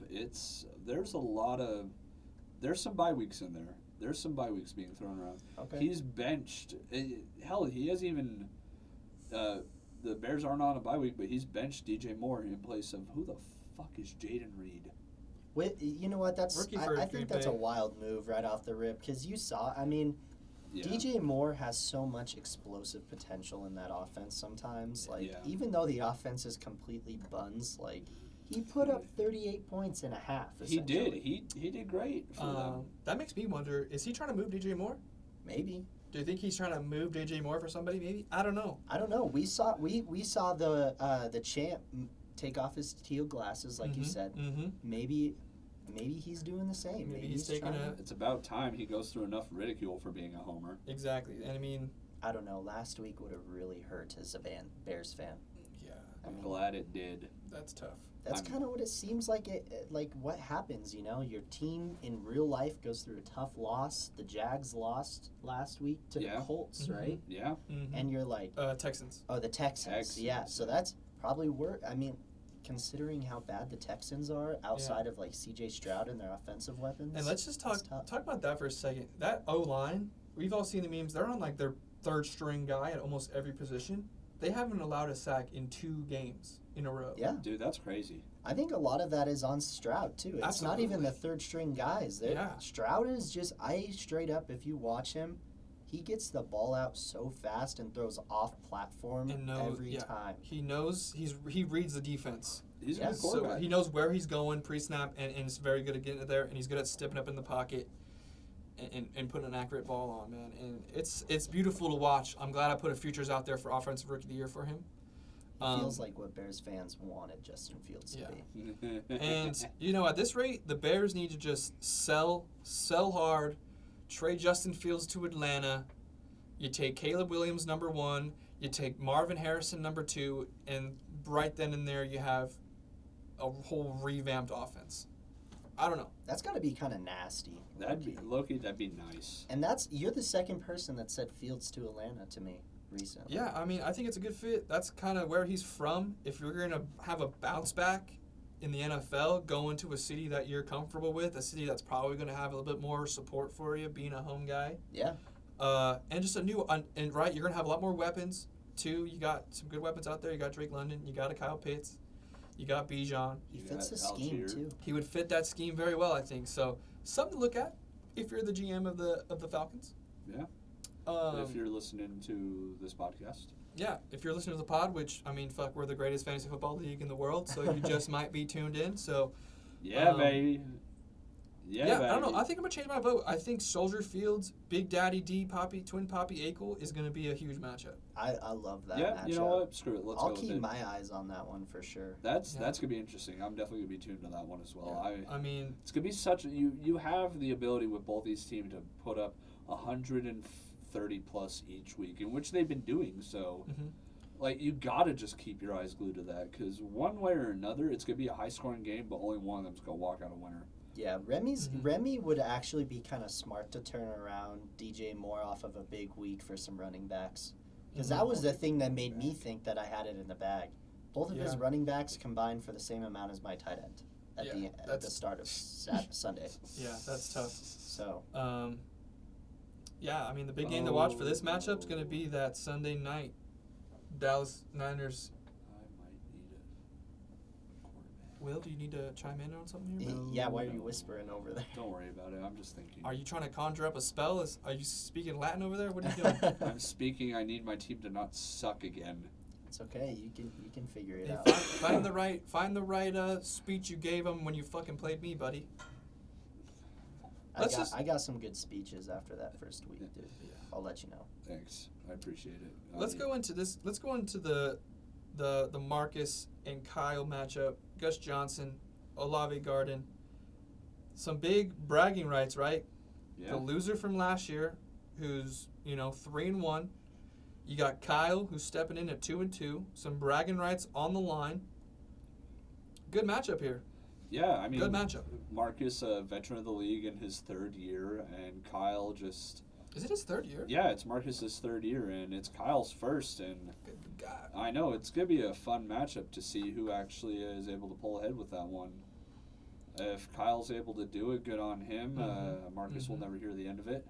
There's some bye weeks in there. There's some bye weeks being thrown around. Okay. He's benched. Hell, he hasn't even. The Bears aren't on a bye week, but he's benched DJ Moore in place of who the fuck is Jaden Reed? You know what? Rookie I for think Green that's Bay. a wild move right off the rip because you saw. I mean, Yeah. DJ Moore has so much explosive potential in that offense. Sometimes, like Yeah. even though the offense is completely buns, like he put up 38 points and a half. He did. essentially. He did great for them. That makes me wonder: is he trying to move DJ Moore? Maybe. Do you think he's trying to move DJ Moore for somebody? Maybe I don't know. I don't know. We saw the champ take off his teal glasses, like you said. Mm-hmm. Maybe he's doing the same. Maybe he's taking trying It's about time he goes through enough ridicule for being a homer. Exactly, and I mean, I don't know. Last week would have really hurt as a Bears fan. yeah, I I'm mean, glad it did. that's tough. that's I'm- kind of what it seems like. Like what happens, your team in real life goes through a tough loss. The Jags lost last week to Yeah. the Colts, Mhm. right? Yeah. Mm-hmm. And you're like, Texans. oh, the Texans. Texans. Yeah, so that's probably I mean, considering how bad the Texans are outside of like C.J. Stroud and their offensive weapons. And let's just it's talk tough. about that for a second. That O line, we've all seen the memes. They're on like their third string guy at almost every position. They haven't allowed a sack in 2 games in a row. Yeah. Dude, that's crazy. I think a lot of that is on Stroud too. It's not even Absolutely. the third string guys. Yeah. Stroud is just straight up. If you watch him, he gets the ball out so fast and throws off platform And knows, every time. He knows he reads the defense. He's Yeah, a good So quarterback. he knows where he's going pre-snap, and is very good at getting it there, and he's good at stepping up in the pocket and putting an accurate ball on, man. And it's beautiful to watch. I'm glad I put a futures out there for Offensive Rookie of the Year for him. Feels like what Bears fans wanted Justin Fields Yeah. to be. And at this rate, the Bears need to just sell hard, trade Justin Fields to Atlanta. You take Caleb Williams number 1, you take Marvin Harrison number 2, and right then and there you have a whole revamped offense. I don't know. That's got to be kind of nasty. That'd be nice. And you're the second person that said Fields to Atlanta to me recently. Yeah, I mean, I think it's a good fit. That's kind of where he's from. If you're going to have a bounce back in the NFL, go into a city that you're comfortable with, a city that's probably going to have a little bit more support for you, being a home guy. Yeah. And just you're going to have a lot more weapons, too. You got some good weapons out there. You got Drake London. You got a Kyle Pitts. You got Bijan. He You fits got the scheme Algier. too. He would fit that scheme very well, I think. So something to look at if you're the GM of the Falcons. Yeah. If you're listening to this podcast. Yeah, if you're listening to the pod, which, I mean, fuck, we're the greatest fantasy football league in the world, so you just might be tuned in. So, Yeah, baby. Yeah, baby. I don't know. I think I'm going to change my vote. I think Soldier Fields, Big Daddy D, Twin Poppy Akel is going to be a huge matchup. I love that Yeah, matchup. you know what? Screw it. Let's I'll go with keep it. my eyes on that one for sure. That's Yeah. gonna be interesting. I'm definitely gonna be tuned to that one as well. I mean, It's gonna be such. You have the ability with both these teams to put up 130 plus each week, in which they've been doing. So, mhm. like, you gotta just keep your eyes glued to that, because one way or another, it's gonna be a high scoring game, but only one of them's gonna walk out a winner. Yeah, Mhm. Remy would actually be kind of smart to turn around DJ Moore off of a big week for some running backs. Because that was the thing that made me think that I had it in the bag. Both of his Yeah. running backs combined for the same amount as my tight end at Yeah, the start of Sunday. Yeah, that's tough. So Yeah, I mean, the big game to watch for this matchup is going to be that Sunday night Dallas Niners. I might need a quarterback. Will, do you need to chime in on something here? yeah, why are you whispering over there? Don't worry about it. I'm just thinking. Are you trying to conjure up a spell? Are you speaking Latin over there? What are you doing? I'm speaking. I need my team to not suck again. It's okay. You can figure it Hey, out. find the right speech you gave him when you fucking played me, buddy. I got some good speeches after that first week, dude. Yeah. I'll let you know. Thanks. I appreciate it. Let's go into this. Let's go into the Marcus and Kyle matchup. Gus Johnson, Olave Garden. Some big bragging rights, right? Yeah. The loser from last year, who's 3-1. You got Kyle, who's stepping in at 2-2. Some bragging rights on the line. Good matchup here. Yeah, I mean, Good matchup. Marcus, a veteran of the league in his third year, and Kyle just. Is it his third year? Yeah, it's Marcus's third year, and it's Kyle's first, and Good God. I know it's gonna be a fun matchup to see who actually is able to pull ahead with that one. If Kyle's able to do it, good on him. Marcus will never hear the end of it.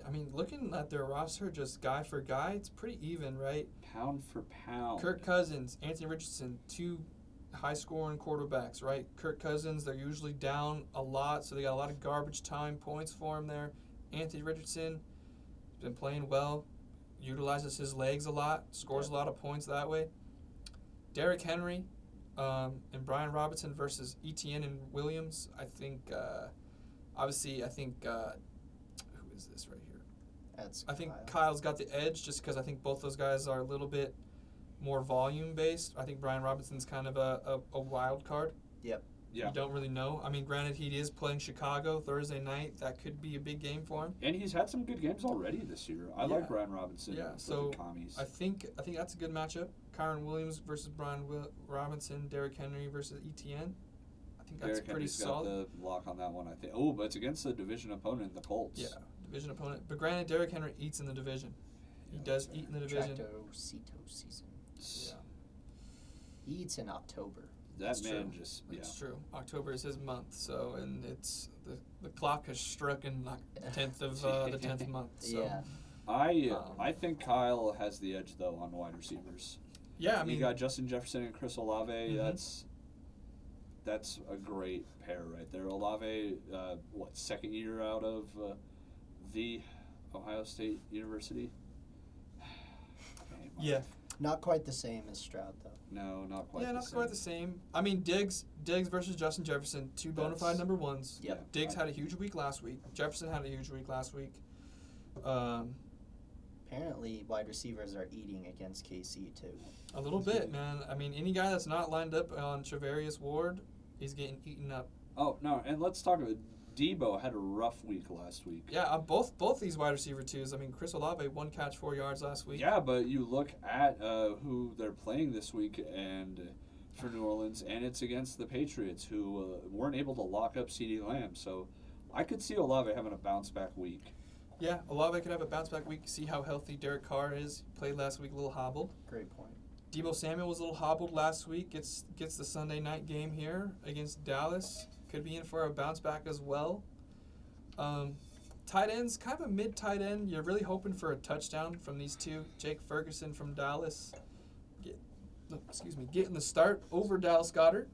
I mean, looking at their roster, just guy for guy, it's pretty even, right? Pound for pound. Kirk Cousins, Anthony Richardson, two high-scoring quarterbacks, right? Kirk Cousins, they're usually down a lot, so they got a lot of garbage time points for him there. Anthony Richardson, been playing well, utilizes his legs a lot, scores a lot of points that way. Derrick Henry and Brian Robinson versus Etienne and Williams. I think, who is this right here? I think Kyle's got the edge just because I think both those guys are a little bit more volume based. I think Brian Robinson's kind of a wild card. Yep. Yeah. You don't really know. I mean, granted, he is playing Chicago Thursday night. That could be a big game for him. And he's had some good games already this year. I like Brian Robinson. Yeah, for so the commies. I think that's a good matchup. Kyron Williams versus Brian Robinson. Derrick Henry versus Etienne. I think that's Derrick pretty Henry's solid. got the lock on that one, I think. Oh, but it's against the division opponent, the Colts. Yeah, division opponent. But granted, Derrick Henry eats in the division. He does eat in the division. Tracto-Cito season. Yeah. He eats in October. That It's man true. just, It's true. October is his month, so and it's the clock has struck in the 10th of the 10th month. So. Yeah. I think Kyle has the edge though on wide receivers. Yeah, I mean, you got Justin Jefferson and Chris Olave. That's a great pair right there. Olave, second year out of the Ohio State University? yeah, Not quite the same as Stroud, though. No, not quite. yeah, not quite the same. I mean, Diggs versus Justin Jefferson, two bona fide number ones. Yep. Diggs had a huge week last week. Jefferson had a huge week last week. Apparently, wide receivers are eating against KC, too. A little bit, man. I mean, any guy that's not lined up on Travarius Ward is getting eaten up. Oh no, and let's talk about Debo had a rough week last week. Yeah, both these wide receiver twos. I mean, Chris Olave, 1 catch, 4 yards last week. Yeah, but you look at who they're playing this week and for New Orleans, and it's against the Patriots, who weren't able to lock up CeeDee Lamb. So I could see Olave having a bounce back week. Yeah, Olave could have a bounce back week. See how healthy Derek Carr is. Played last week, a little hobbled. Great point. Debo Samuel was a little hobbled last week. Gets the Sunday night game here against Dallas. Could be in for a bounce back as well. Tight ends, kind of a mid tight end. You're really hoping for a touchdown from these two. Jake Ferguson from Dallas, getting the start over Dallas Goedert.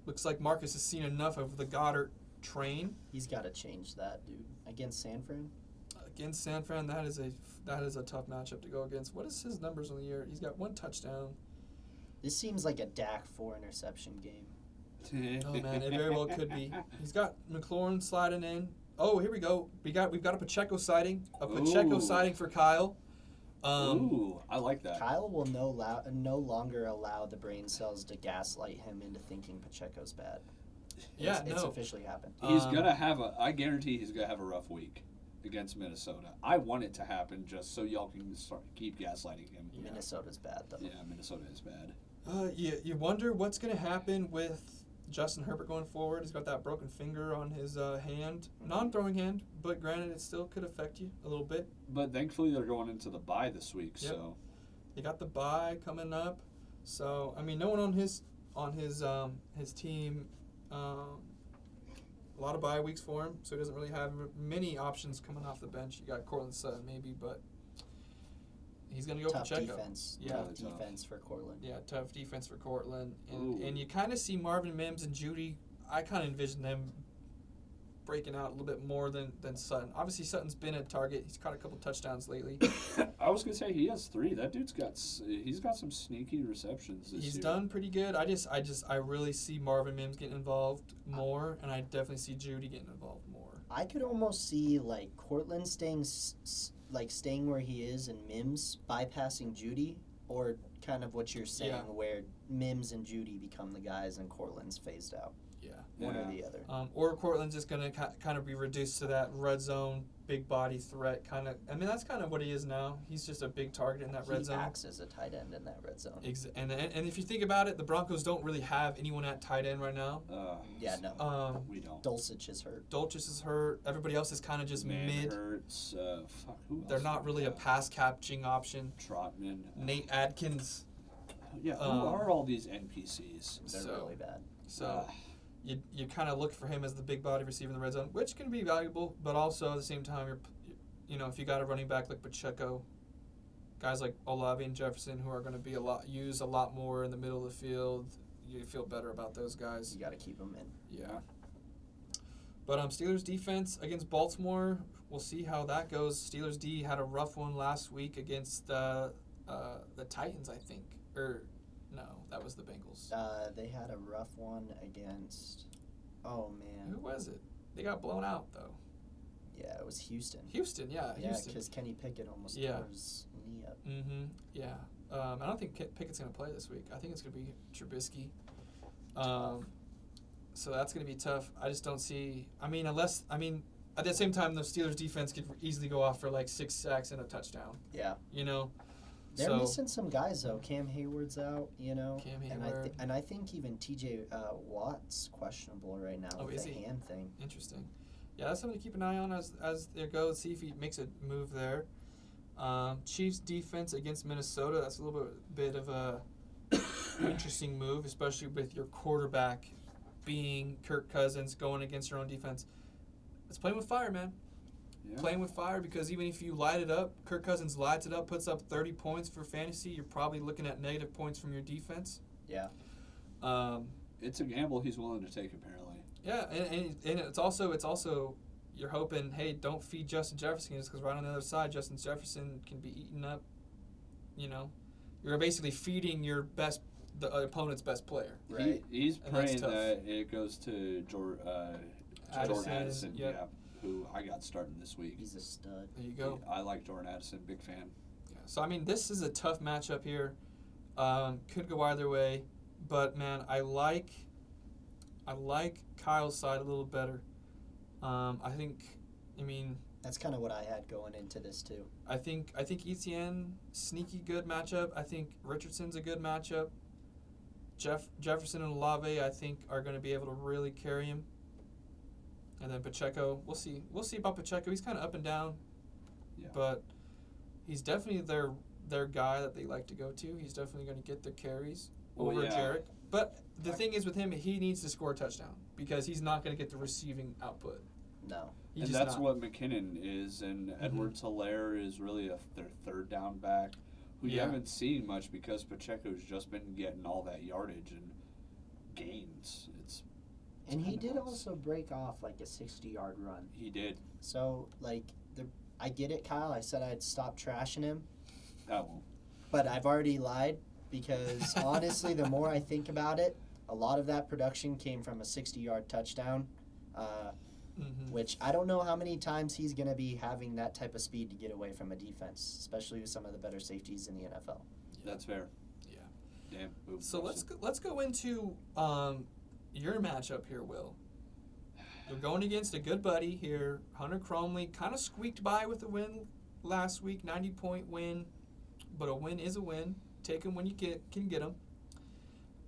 Looks like Marcus has seen enough of the Goddard train. He's got to change that, dude. Against San Fran? Against San Fran, that is a tough matchup to go against. What is his numbers on the year? He's got 1 touchdown. This seems like a Dak 4 interception game. Oh man, it very well could be. He's got McLaurin sliding in. Oh, here we go. We've got a Pacheco sighting. A Pacheco Ooh. sighting for Kyle. Ooh, I like that. Kyle will no longer allow the brain cells to gaslight him into thinking Pacheco's bad. Yeah, It's no. officially happened. He's gonna have I guarantee he's gonna have a rough week against Minnesota. I want it to happen just so y'all can keep gaslighting him. Minnesota's bad, though. Yeah, Minnesota is bad. You wonder what's going to happen with Justin Herbert going forward. He's got that broken finger on his hand. Non-throwing hand, but granted, it still could affect you a little bit. But thankfully they're going into the bye this week, Yep. so You got the bye coming up. So I mean, no one on his team. A lot of bye weeks for him, so he doesn't really have many options coming off the bench. You got Cortland Sutton maybe, but he's going to go Tough Pacheco. defense. Yeah. Tough defense for Cortland. Yeah, tough defense for Cortland. Ooh. And you kind of see Marvin Mims and Judy. I kind of envision them breaking out a little bit more than Sutton. Obviously, Sutton's been a target. He's caught a couple touchdowns lately. I was gonna say he has 3. That dude's got some sneaky receptions this He's year. done pretty good. I really see Marvin Mims getting involved more, and I definitely see Judy getting involved more. I could almost see like Cortland staying staying where he is and Mims bypassing Judy, or kind of what you're saying, Yeah. where Mims and Judy become the guys and Cortland's phased out. Yeah. One or the other. Or Cortland's just going to kind of be reduced to that red zone, big body threat kind of. I mean, that's kind of what he is now. He's just a big target in that red zone. He acts as a tight end in that red zone. And if you think about it, the Broncos don't really have anyone at tight end right now. Yeah, no. We don't. Dulcich is hurt. Dulcich is hurt. Everybody else is kind of just mid. Hurts. Who else? They're not really a pass catching option. Trotman. Nate Adkins. Yeah, who are all these NPCs? They're really bad. So you kind of look for him as the big body receiver in the red zone, which can be valuable, but also at the same time, if you got a running back like Pacheco, guys like Olave and Jefferson who are going to be used a lot more in the middle of the field, you feel better about those guys. You got to keep them in. Yeah. But Steelers defense against Baltimore, we'll see how that goes. Steelers D had a rough one last week against the Titans, I think. Or no, that was the Bengals. They had a rough one against. Oh man. Who was it? They got blown out though. Yeah, it was Houston. Houston, yeah. Yeah, Houston. because Kenny Pickett almost Yeah. tore his knee up. Mm-hmm. Yeah. I don't think Pickett's going to play this week. I think it's going to be Trubisky. So that's going to be tough. I just don't see. At the same time, the Steelers defense could easily go off for like 6 sacks and a touchdown. Yeah. So, They're missing some guys though. Cam Hayward's out, Cam Hayward. and I think even T.J. Watt's questionable right now with is the he? hand thing. Interesting. Yeah, that's something to keep an eye on as they go. See if he makes a move there. Chiefs defense against Minnesota. That's a little bit of a interesting move, especially with your quarterback being Kirk Cousins going against your own defense. It's playing with fire, man. Yeah. Playing with fire, because even if you light it up, Kirk Cousins lights it up, puts up 30 points for fantasy, you're probably looking at negative points from your defense. Yeah. It's a gamble he's willing to take, apparently. Yeah, and it's also you're hoping, hey, don't feed Justin Jefferson, because right on the other side, Justin Jefferson can be eaten up. You're basically feeding the opponent's best player. Right. He's And that's praying tough. that it goes to Jordan Addison, yep. who I got starting this week. He's a stud. There you go. I like Jordan Addison, big fan. Yeah. So this is a tough matchup here. Could go either way, but man, I like Kyle's side a little better. That's kind of what I had going into this too. I think Etienne, sneaky good matchup. I think Richardson's a good matchup. Jefferson and Olave, I think, are going to be able to really carry him. And then Pacheco, we'll see. We'll see about Pacheco. He's kind of up and down, but he's definitely their guy that they like to go to. He's definitely going to get the carries over Jarrett. But the thing is with him, he needs to score a touchdown because he's not going to get the receiving output. No. And that's what McKinnon is, and Edwards-Helaire is really their third down back, who you haven't seen much because Pacheco's just been getting all that yardage and gains. And he did also break off like a 60-yard run. He did. So, I get it, Kyle. I said I'd stop trashing him. That won't. But I've already lied because, honestly, the more I think about it, a lot of that production came from a 60-yard touchdown, which I don't know how many times he's going to be having that type of speed to get away from a defense, especially with some of the better safeties in the NFL. That's fair. Yeah. Damn. So let's go into your matchup here, Will. You're going against a good buddy here, Hunter Cromley. Kind of squeaked by with a win last week, 90-point win, but a win is a win. Take him when you can get him.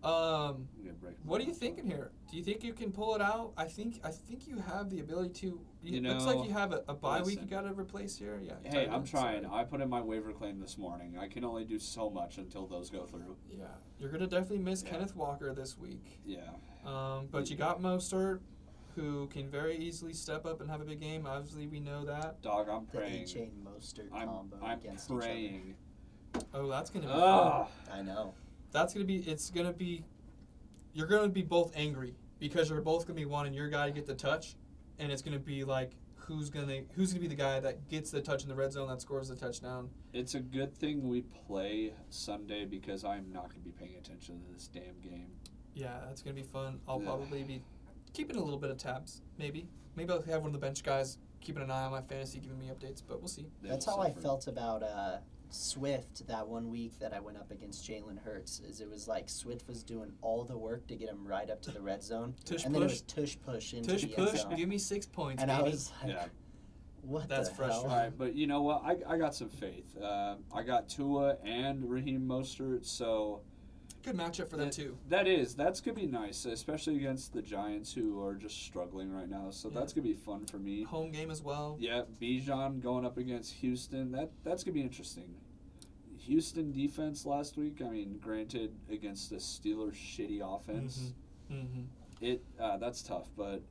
What are you thinking here? Do you think you can pull it out? I think you have the ability to. Looks like you have a bye week you got to replace here. Yeah. Hey, I'm trying. I put in my waiver claim this morning. I can only do so much until those go through. Yeah, you're gonna definitely miss Kenneth Walker this week. Yeah. But you got Mostert, who can very easily step up and have a big game. Obviously, we know that. Dog, I'm praying. The A-Chain Mostert combo against praying. each other. Oh, that's gonna be fun. I know. That's gonna be. It's gonna be. You're gonna be both angry because you're both gonna be wanting your guy to get the touch, and it's gonna be like who's gonna be the guy that gets the touch in the red zone that scores the touchdown. It's a good thing we play Sunday because I'm not gonna be paying attention to this damn game. Yeah, that's gonna be fun. I'll probably be keeping a little bit of tabs. Maybe I'll have one of the bench guys keeping an eye on my fantasy, giving me updates. But we'll see. That's how I felt about Swift that 1 week that I went up against Jalen Hurts. Is it was like Swift was doing all the work to get him right up to the red zone, and then it was tush push into the end zone. Give me 6 points, and baby. I was like, what That's the frustrating. hell? All right, but you know what? I got some faith. I got Tua and Raheem Mostert, so Good matchup for them too. That's gonna be nice, especially against the Giants who are just struggling right now. So that's gonna be fun for me. Home game as well. Yeah, Bijan going up against Houston. That's gonna be interesting. Houston defense last week. I mean, granted against the Steelers' shitty offense, that's tough. But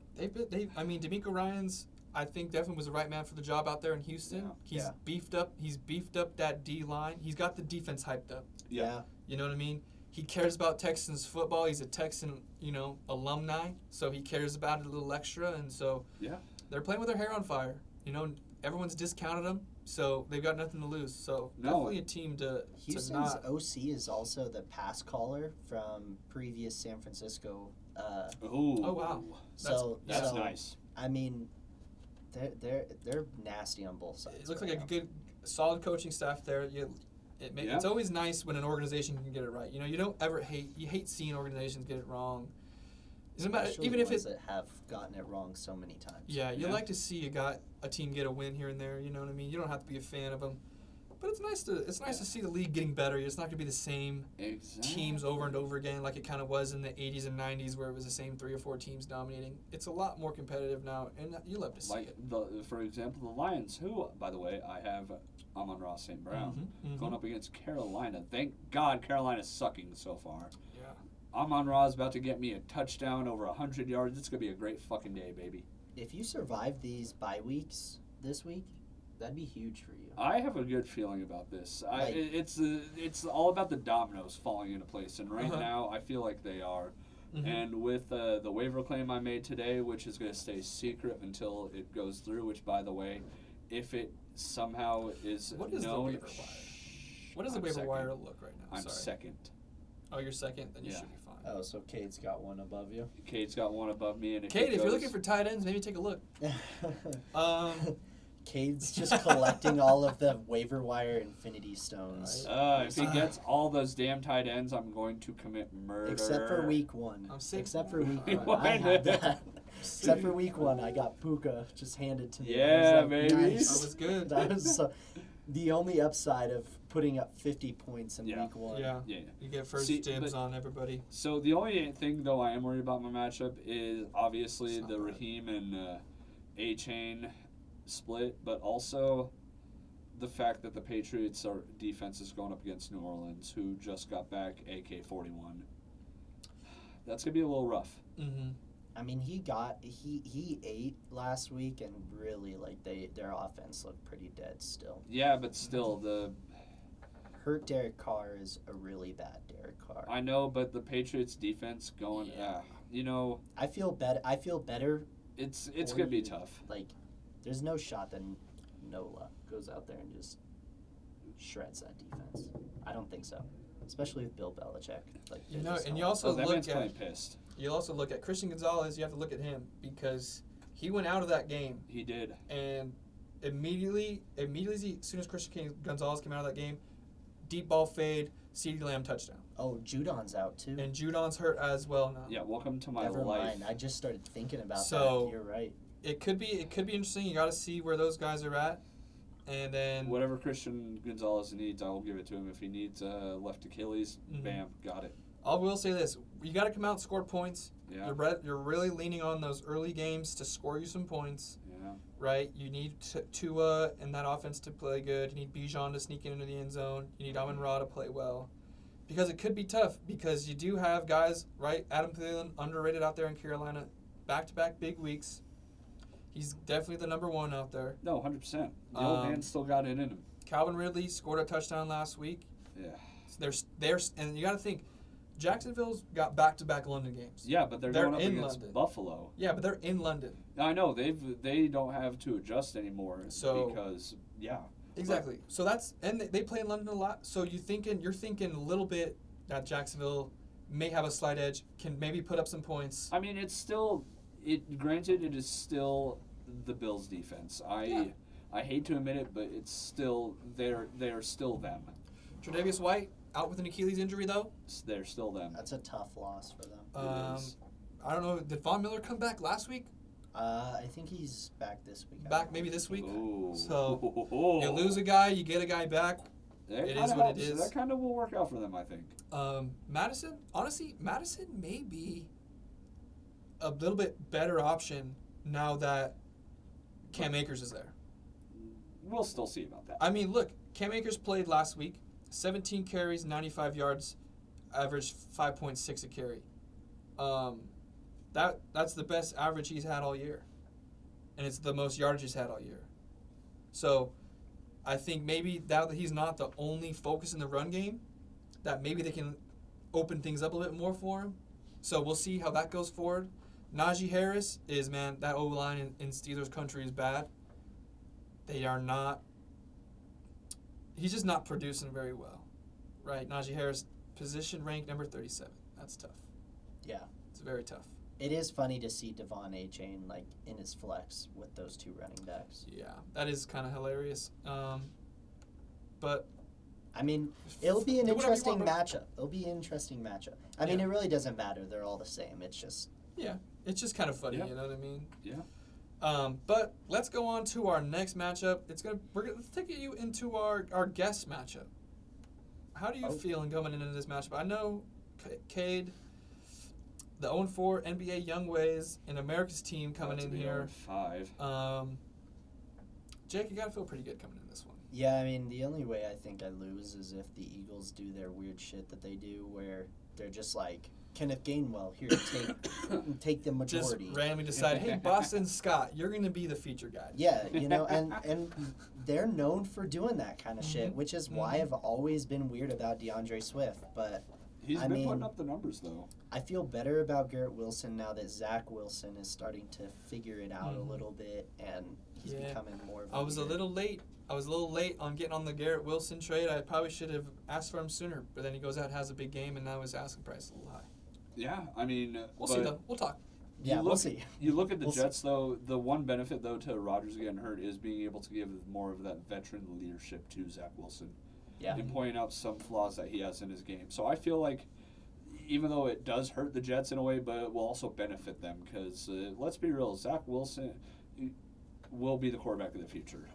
I mean, D'Amico Ryans, I think definitely was the right man for the job out there in Houston. He's beefed up that D line. He's got the defense hyped up. Yeah. You know what I mean? He cares about Texans football. He's a Texan, alumni, so he cares about it a little extra. And so they're playing with their hair on fire. Everyone's discounted them, so they've got nothing to lose. So definitely a team to Houston's not. OC is also the pass caller from previous San Francisco. Oh wow! That's nice. I mean, they're nasty on both sides. It looks like a good, solid coaching staff there. It's always nice when an organization can get it right. You don't ever hate seeing organizations get it wrong. Even if it have gotten it wrong so many times. Yeah, you like to see a team get a win here and there. You know what I mean? You don't have to be a fan of them, but it's nice to see the league getting better. It's not going to be the same teams over and over again like it kind of was in the 80s and 90s where it was the same 3 or 4 teams dominating. It's a lot more competitive now, and you love to see it. For example, the Lions, who, by the way, I have Amon-Ra St. Brown going up against Carolina. Thank God Carolina's sucking so far. Yeah. Amon-Ra is about to get me a touchdown over 100 yards. It's going to be a great fucking day, baby. If you survive these bye weeks this week, that'd be huge for you. I have a good feeling about this. It's all about the dominoes falling into place, and right now I feel like they are. And with the waiver claim I made today, which is going to stay secret until it goes through, which, by the way, if it somehow is What is known... the waiver wire? What does the waiver wire look right now? I'm second. Oh, you're second? Then you should be fine. Oh, so Cade's got one above you? Cade's got one above me. And Cade, if you're looking for tight ends, maybe take a look. Cade's just collecting all of the waiver wire infinity stones. If he gets all those damn tight ends, I'm going to commit murder. Except for week 1. I'm sick. Except for week 1. I had that. Except for week 1, I got Puka just handed to me. Yeah, baby. Nice. That was good. That was the only upside of putting up 50 points in week 1. Yeah. You get first dibs on everybody. So the only thing, though, I am worried about my matchup is obviously the Raheem and A-Chain split, but also the fact that the Patriots' defense is going up against New Orleans, who just got back AK-41. That's going to be a little rough. I mean, he ate last week, and really, their offense looked pretty dead still. Yeah, but still, the hurt Derek Carr is a really bad Derek Carr. I know, but the Patriots' defense going, I feel better. It's gonna be tough. There's no shot that Nola goes out there and just shreds that defense. I don't think so, especially with Bill Belichick. And you also look at pissed. You also look at Christian Gonzalez. You have to look at him because he went out of that game. He did. And immediately, as soon as Christian Gonzalez came out of that game, deep ball fade, CeeDee Lamb touchdown. Oh, Judon's out too. And Judon's hurt as well now. Yeah, welcome to my Never life. mind. I just started thinking about that. You're right. It could be interesting. You got to see where those guys are at, and then whatever Christian Gonzalez needs, I will give it to him. If he needs left Achilles, bam, got it. I will say this: you got to come out and score points. Yeah. You're really leaning on those early games to score you some points. Yeah. Right? You need Tua and that offense to play good. You need Bijan to sneak into the end zone. You need Amon-Ra to play well. Because it could be tough because you do have guys, right? Adam Thielen, underrated out there in Carolina. Back-to-back big weeks. He's definitely the number one out there. No, 100%. The old man still got it in him. Calvin Ridley scored a touchdown last week. Yeah. There's and you got to think, Jacksonville's got back-to-back London games. Yeah, but they're going up in against London. Buffalo. Yeah, but they're in London. I know they don't have to adjust anymore because Exactly. So that's and they play in London a lot. So you're thinking a little bit that Jacksonville may have a slight edge, can maybe put up some points. I mean, granted it is still the Bills defense. I hate to admit it, but it's still they're still them. Tre'Davious White out with an Achilles injury though. They're still them. That's a tough loss for them. It is. I don't know. Did Von Miller come back last week? I think he's back this week. Back maybe this week. Ooh. So you lose a guy, you get a guy back. It is what it is. That kind of will work out for them, I think. Madison may be a little bit better option now that Cam Akers is there. We'll still see about that. I mean, look, Cam Akers played last week, 17 carries, 95 yards, averaged 5.6 a carry. That's the best average he's had all year, and it's the most yardage he's had all year. So I think maybe now that he's not the only focus in the run game, that maybe they can open things up a little bit more for him. So we'll see how that goes forward. Najee Harris is, man, that O-line in Steelers country is bad. They are not – he's just not producing very well, right? Najee Harris, position ranked number 37. That's tough. Yeah. It's very tough. It is funny to see Devon A-Chain like in his flex with those two running backs. Yeah, that is kind of hilarious. But I mean, it'll be an do whatever you interesting want, bro. matchup. It'll be an interesting matchup. I mean, Yeah. it really doesn't matter. They're all the same. It's just it's just kind of funny, Yeah. you know what I mean? Yeah. But let's go on to our next matchup. Let's take you into our guest matchup. How do you feel going into this matchup? I know Cade, the 0-4 NBA Young Ways, and America's team coming in here. 5. Jake, you gotta feel pretty good coming in this one. Yeah, I mean, the only way I think I lose is if the Eagles do their weird shit that they do where they're just like, Kenneth Gainwell, here, take the majority. Just randomly decide, hey, Boston Scott, you're going to be the feature guy. Yeah, and they're known for doing that kind of shit, which is why I've always been weird about DeAndre Swift. But He's been putting up the numbers, though. I feel better about Garrett Wilson now that Zach Wilson is starting to figure it out a little bit, and he's becoming more of a I was a leader. little late on getting on the Garrett Wilson trade. I probably should have asked for him sooner, but then he goes out and has a big game, and now his asking price is a little high. Yeah, I mean... We'll see, though. We'll talk. Yeah, we'll see. You look at the We'll Jets, though, the one benefit, though, to Rodgers getting hurt is being able to give more of that veteran leadership to Zach Wilson. Yeah. And pointing out some flaws that he has in his game. So I feel like, even though it does hurt the Jets in a way, but it will also benefit them because, let's be real, Zach Wilson will be the quarterback of the future.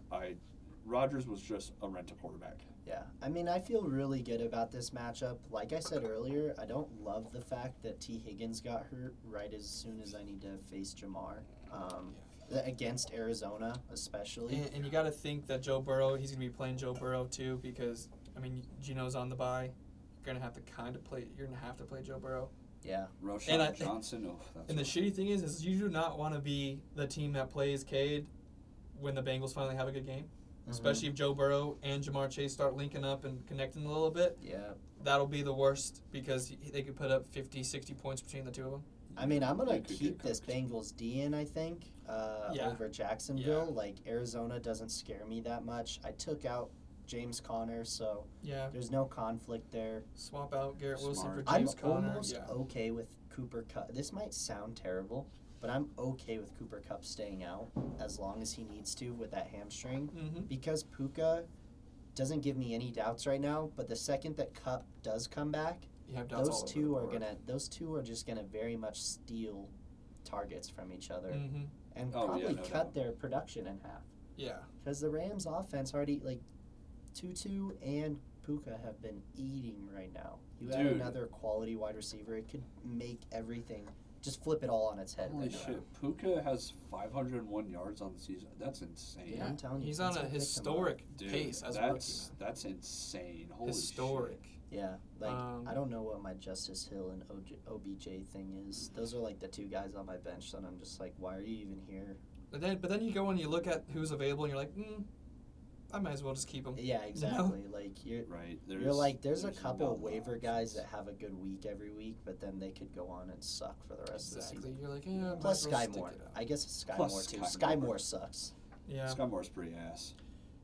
Rodgers was just a rent-a-quarterback. Yeah, I mean, I feel really good about this matchup. Like I said earlier, I don't love the fact that T. Higgins got hurt right as soon as I need to face Jamar. Against Arizona, especially. And you got to think that Joe Burrow, he's going to be playing Joe Burrow, too, because, I mean, Gino's on the bye. You're going to have to play Joe Burrow. Yeah. Roshan Johnson, that's And the shitty thing is you do not want to be the team that plays Cade when the Bengals finally have a good game. Especially if Joe Burrow and Jamar Chase start linking up and connecting a little bit. Yeah. That'll be the worst because they could put up 50, 60 points between the two of them. I mean, I'm going to keep this Bengals D in, I think, over Jacksonville. Yeah. Like, Arizona doesn't scare me that much. I took out James Conner, so there's no conflict there. Swap out Garrett Wilson for I'm James Conner. almost okay with Cooper Kupp. This might sound terrible, but I'm okay with Cooper Kupp staying out as long as he needs to with that hamstring because Puka doesn't give me any doubts right now. But the second that Kupp does come back, those two are just gonna very much steal targets from each other and probably cut their production in half. Yeah, because the Rams' offense already like Tutu and Puka have been eating right now. You Dude. add another quality wide receiver, it could make everything, just flip it all on its head. Holy right now. shit. Puka has 501 yards on the season. That's insane. Yeah, I'm telling you, He's it's on a gonna pick them up. historic Dude, pace as a rookie. that's insane. Holy Historic. shit. Yeah, like Um, I don't know what my Justice Hill and OBJ thing is. Those are like the two guys on my bench, and I'm just like, why are you even here? But then you go and you look at who's available, and you're like, I might as well just keep him. Yeah, exactly. Like you're Right. you're like, there's a not couple a lot waiver of guys options. that have a good week every week, but then they could go on and suck for the rest of the Exactly. season. You're like, yeah. Plus might as well Sky stick Moore. it out. I guess it's Sky Plus Moore too. Sky Sky Moore. Moore sucks. Yeah. Scott Moore's pretty ass.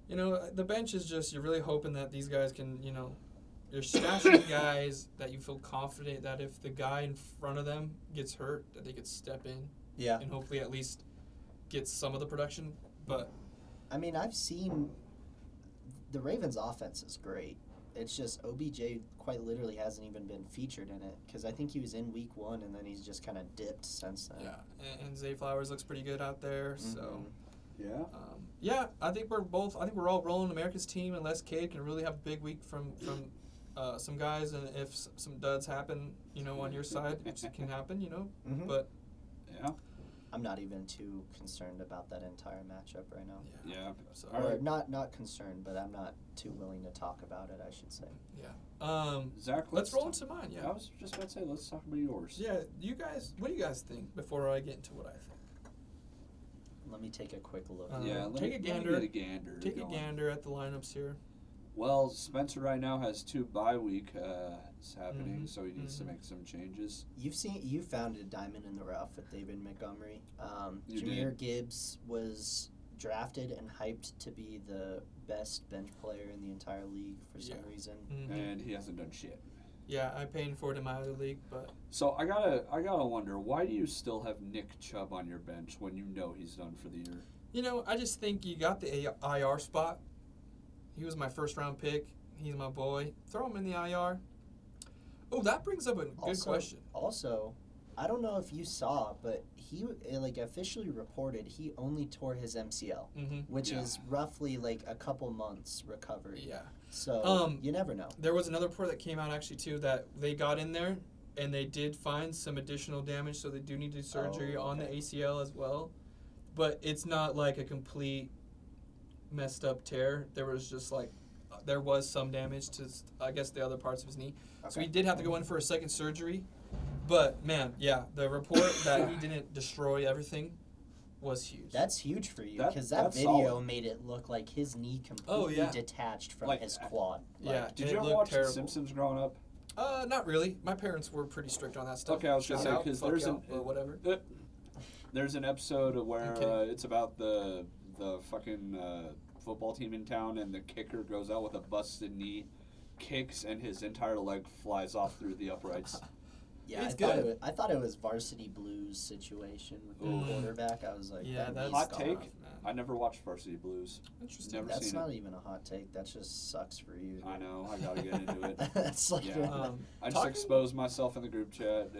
You know, the bench is just, you're really hoping that these guys can, you're stashing guys that you feel confident that if the guy in front of them gets hurt, that they could step in Yeah. and hopefully at least get some of the production. But I mean, I've seen the Ravens' offense is great. It's just OBJ quite literally hasn't even been featured in it because I think he was in week 1 and then he's just kind of dipped since then. yeah, and Zay Flowers looks pretty good out there. So, Mhm. Yeah. I think we're all rolling America's team unless Cade can really have a big week from some guys, and if some duds happen, on your side, which can happen, Mhm. But Yeah. I'm not even too concerned about that entire matchup right now. Yeah. So, All Or right. not concerned, but I'm not too willing to talk about it, I should say. Zach, let's roll talk- into mine. I Yeah. was just about to say, let's talk about yours. Yeah. You guys, what do you guys think before I get into what I think? Let me take a quick look. Yeah, let take me- a let me gander. get a gander. Take a going. gander at the lineups here. Well, Spencer right now has 2 bye week is happening, Mhm, so he needs to mhm. make some changes. You found a diamond in the rough with David Montgomery. You Jahmyr Gibbs was drafted and hyped to be the best bench player in the entire league for some Yeah. reason. And he hasn't done shit. Yeah, I'm paying for it in my other league, but So I gotta wonder, why do you still have Nick Chubb on your bench when you know he's done for the year? I just think you got the IR spot. He was my first round pick. He's my boy. Throw him in the IR. Oh, that brings up a good question. Also, I don't know if you saw, but he officially reported he only tore his MCL, which Yeah. is roughly like a couple months recovery. Yeah. So you never know. There was another report that came out actually too that they got in there and they did find some additional damage, so they do need to do surgery on the okay. ACL as well. But it's not like a complete messed up tear. There was just there was some damage to, I guess, the other parts of his knee. So he did have to go in for a second surgery. But man, yeah, the report that he didn't destroy everything was huge. That's huge for you That- because that that's video solid. made it look like his knee completely yeah. detached from Like, his quad. Yeah. Did it you ever looked watch terrible. The Simpsons growing up? Not really. My parents were pretty strict on that stuff. Okay, I was gonna Shut say, out, 'cause fuck there's out, or whatever. There's an episode where Okay. it's about the fucking football team in town, and the kicker goes out with a busted knee, kicks, and his entire leg flies off through the uprights. Yeah, It's I thought, good. I thought it was Varsity Blues situation with the Ooh. quarterback. I was like, Yeah, that that's needs Hot to take? stop. man. I never watched Varsity Blues. Interesting. Never That's seen not it. even a hot take. That just sucks for you. I know. I gotta get into it. That's like Yeah. I just Talking- exposed myself in the group chat.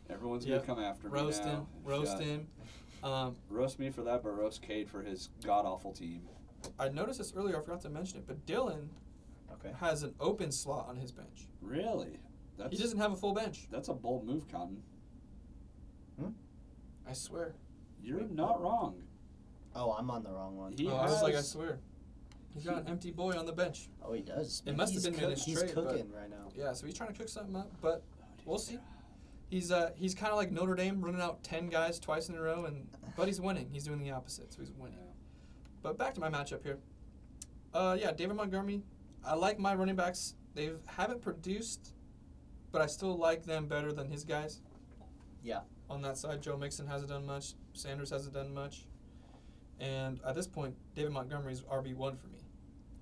Everyone's Yep. gonna come after me Roast now. him. Roast Shut. him. Roast me for that, but roast Cade for his god awful team. I noticed this earlier. I forgot to mention it, but Dylan okay. has an open slot on his bench. Really? He doesn't have a full bench. That's a bold move, Cotton. I swear. You're not wrong. Oh, I'm on the wrong one. He I was like, I has- swear. He's got an empty boy on the bench. Oh, he does. It must have He's been minutes He's straight, but- cooking right now. Yeah, so he's trying to cook something up, but we'll see. He's kind of like Notre Dame, running out 10 guys twice in a row, but he's winning. He's doing the opposite, so he's winning. Yeah. But back to my matchup here. David Montgomery. I like my running backs. They haven't produced, but I still like them better than his guys. Yeah. On that side, Joe Mixon hasn't done much. Sanders hasn't done much. And at this point, David Montgomery's RB1 for me.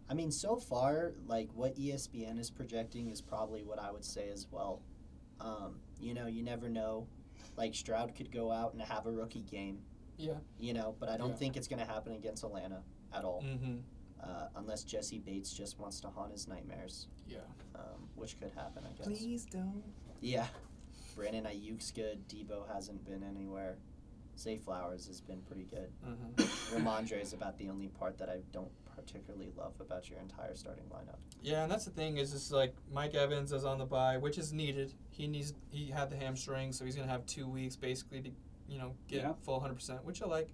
I mean, so far, like what ESPN is projecting is probably what I would say as well. You never know. Like Stroud could go out and have a rookie game. Yeah. But I don't Yeah. think it's going to happen against Atlanta at all. Mm-hmm. Unless Jesse Bates just wants to haunt his nightmares, Yeah. which could happen, I guess. Please don't. Yeah. Brandon Ayuk's good. Debo hasn't been anywhere. Zay Flowers has been pretty good. Mm-hmm. Ramondre is about the only part that I don't particularly love about your entire starting lineup. Yeah, and that's the thing is just like Mike Evans is on the bye, which is needed. He had the hamstring, so he's gonna have 2 weeks basically to get full 100%, which I like.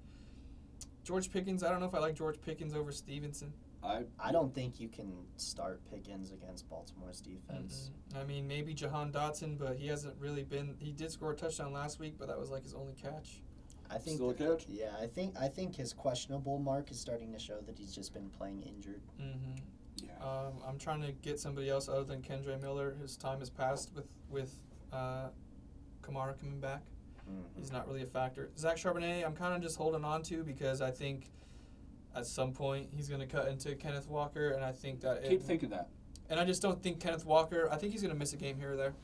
George Pickens, I don't know if I like George Pickens over Stevenson. I don't think you can start Pickens against Baltimore's defense. I mean, maybe Jahan Dotson, but he hasn't really been. He did score a touchdown last week, but that was like his only catch. I think Still a catch? Yeah, I think his questionable mark is starting to show that he's just been playing injured. Yeah. I'm trying to get somebody else other than Kendre Miller. His time has passed with Kamara coming back. He's not really a factor. Zach Charbonnet, I'm kind of just holding on to because I think at some point he's going to cut into Kenneth Walker, and I think that Keep thinking that. And I just don't think Kenneth Walker. I think he's going to miss a game here or there.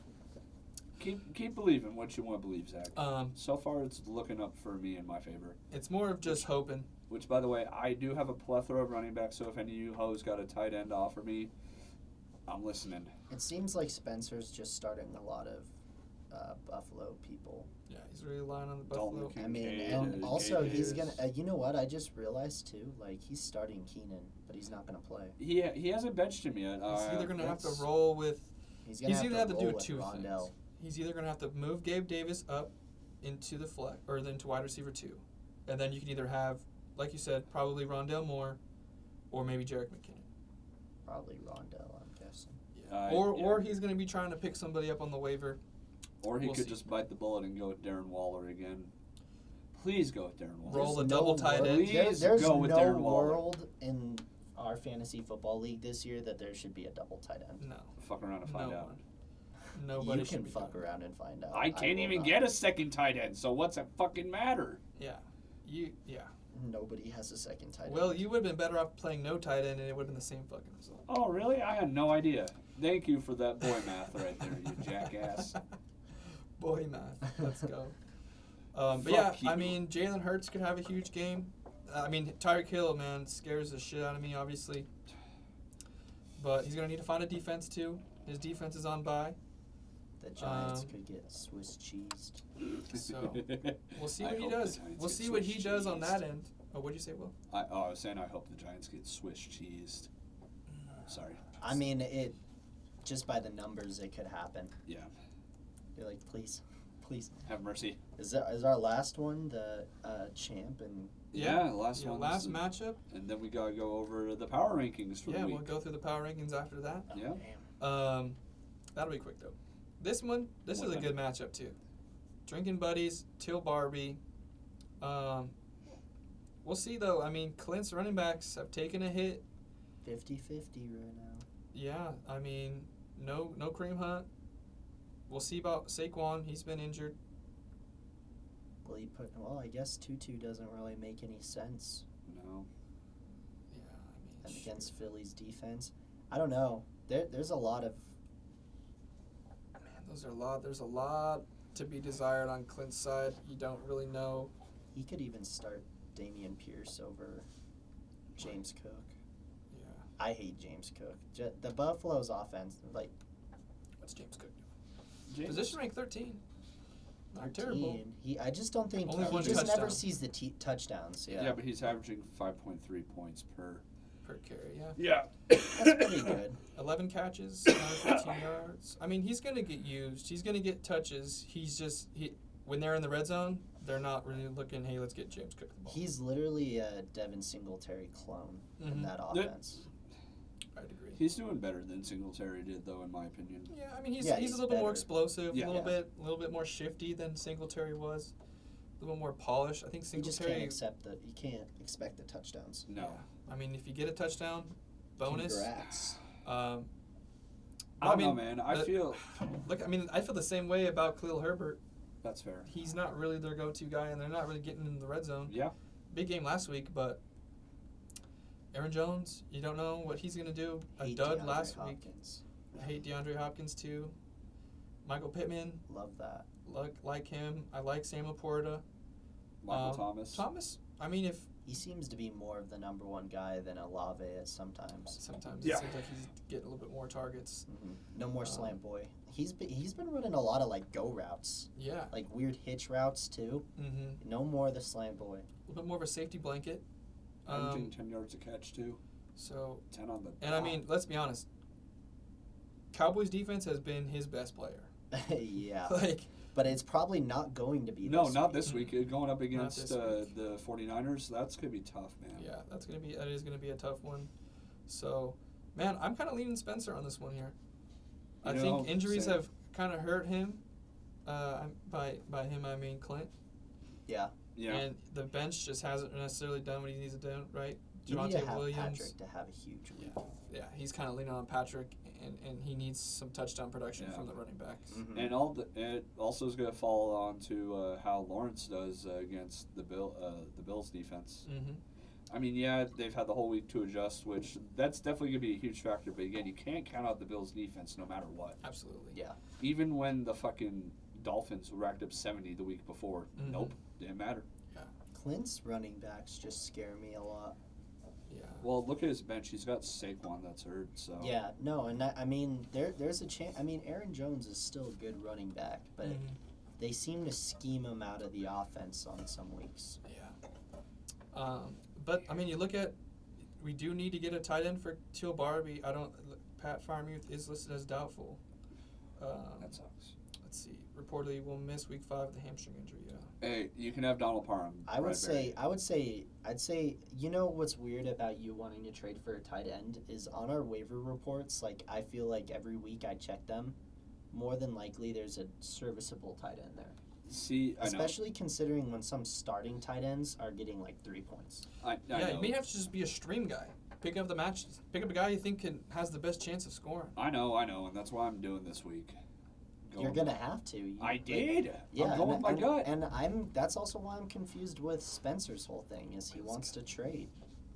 Keep believing what you want to believe, Zach. So far, it's looking up for me in my favor. It's more of just hoping. Which, by the way, I do have a plethora of running backs, so if any of you hoes got a tight end to offer me, I'm listening. It seems like Spencer's just starting a lot of Buffalo people. Yeah, he's really relying on the Buffalo. I mean, and also he's going to, you know what, I just realized too, like he's starting Keenan, but he's not going to play. He hasn't benched him yet. He's either going to have to roll with, he's either have to do two Rondell. things. He's either going to have to move Gabe Davis up into the flex, or into wide receiver 2. And then you can either have, like you said, probably Rondell Moore, or maybe Jerick McKinnon. Probably Rondell, I'm guessing. Yeah. Or he's going to be trying to pick somebody up on the waiver. Or he could just bite the bullet and go with Darren Waller again. Please go with Darren Waller. Roll a double tight end. Please There's go with no Darren Waller. world in our fantasy football league this year that there should be a double tight end. No. Fuck around and find out. Nobody you should can be fuck doing around and find out. I can't even not. get a second tight end, so what's it fucking matter? Yeah. Nobody has a second tight end. Well, you would have been better off playing no tight end, and it would have been the same fucking result. Oh, really? I had no idea. Thank you for that boy math right there, you jackass. Boy math. Let's go. But Fuck yeah, you. I mean, Jalen Hurts could have a huge game. I mean, Tyreek Hill, man, scares the shit out of me, obviously. But he's going to need to find a defense, too. His defense is on bye. The Giants could get Swiss cheesed. So, we'll see what he does. We'll see what he does on that end. Oh, what'd you say, Will? I was saying I hope the Giants get Swiss cheesed. Sorry. I mean, just by the numbers, it could happen. Yeah. You're like, please. Have mercy. Is our last one the champ and? Yeah, last one. Last matchup. And then we gotta go over the power rankings for the week. We'll go through the power rankings after that. Yeah. That'll be quick though. This is a good matchup too. Drinking Buddies, Till Barbie. We'll see though. I mean, Clint's running backs have taken a hit. 50-50 right now. Yeah, I mean, no Kareem Hunt. We'll see about Saquon. He's been injured. Well, I guess Tutu doesn't really make any sense. No. Yeah, I mean, against Philly's defense. I don't know. There's a lot of. Man, there's a lot to be desired on Clint's side. You don't really know. He could even start Dameon Pierce over James Cook. Yeah. I hate James Cook. The Buffalo's offense, like. What's James Cook doing? Position rank 13. Not terrible. I just don't think Only one he just touchdown. never sees the touchdowns. Yeah. Yeah, but he's averaging 5.3 points per carry. Yeah. Yeah. That's pretty good. 11 catches, 115 yards. I mean, he's going to get used. He's going to get touches. When they're in the red zone, they're not really looking, hey, let's get James Cook the ball. He's literally a Devin Singletary clone in that offense. I'd agree. He's doing better than Singletary did, though, in my opinion. Yeah, I mean, he's a little bit more explosive, Yeah. a little bit more shifty than Singletary was. A little more polished. I think Singletary. You can't expect the touchdowns. No. Yeah. I mean, if you get a touchdown, bonus. Congrats. I don't know, man. I feel the same way about Khalil Herbert. That's fair. He's not really their go-to guy, and they're not really getting in the red zone. Yeah. Big game last week, but Aaron Jones, you don't know what he's going to do. A dud DeAndre last Hopkins. week. I hate DeAndre Hopkins, too. Michael Pittman, Love that. like him. I like Sam Laporta. Michael Thomas, I mean, if... He seems to be more of the number one guy than Olave is sometimes. Sometimes Yeah. it seems like he's getting a little bit more targets. Mm-hmm. No more slant boy. He's been running a lot of like go routes. Yeah. Like weird hitch routes too. Mm-hmm. No more the slant boy. A little bit more of a safety blanket. Averaging 10 yards a catch, too. So, 10 on the and I dot. mean, let's be honest. Cowboys defense has been his best player. Yeah. Like, But it's probably not going to be No, this not week. this week. Going up against this week. the 49ers, that's going to be tough, man. yeah, that is gonna be a tough one. So, man, I'm kind of leaning Spencer on this one here. I You think know, injuries same. have kind of hurt him. By him I mean Clint. Yeah. Yeah. And the bench just hasn't necessarily done what he needs to do, right? You need to Javonte have Williams. Patrick to have a huge week. Yeah, he's kind of leaning on Patrick, and he needs some touchdown production Yeah. from the running backs. Mhm. And it also is going to fall on to how Lawrence does against the Bills defense. Mm-hmm. I mean, yeah, they've had the whole week to adjust, which that's definitely going to be a huge factor. But again, you can't count out the Bills defense no matter what. Absolutely. Yeah. Even when the fucking Dolphins racked up 70 the week before, Mhm. nope, didn't matter. Clint's running backs just scare me a lot. Yeah. Well, look at his bench. He's got Saquon that's hurt. So Yeah, no, and I mean, there's a chance. I mean, Aaron Jones is still a good running back, but Mhm. they seem to scheme him out of the offense on some weeks. Yeah. But I mean, you look at, we do need to get a tight end for Teal Barbie. Pat Freiermuth is listed as doubtful. that sucks. Let's see. Reportedly will miss week 5 with a hamstring injury. Yeah. Hey, you can have Donald Parham. I'd say, you know what's weird about you wanting to trade for a tight end is on our waiver reports, like, I feel like every week I check them, more than likely there's a serviceable tight end there. See, I know. Especially considering when some starting tight ends are getting like 3 points. I Yeah, know. you may have to just be a stream guy. Pick up a guy you think has the best chance of scoring. I know, and that's why I'm doing this week. You're gonna have to. I did. Yeah, I'm going with my gut. And that's also why I'm confused with Spencer's whole thing is he wants to trade.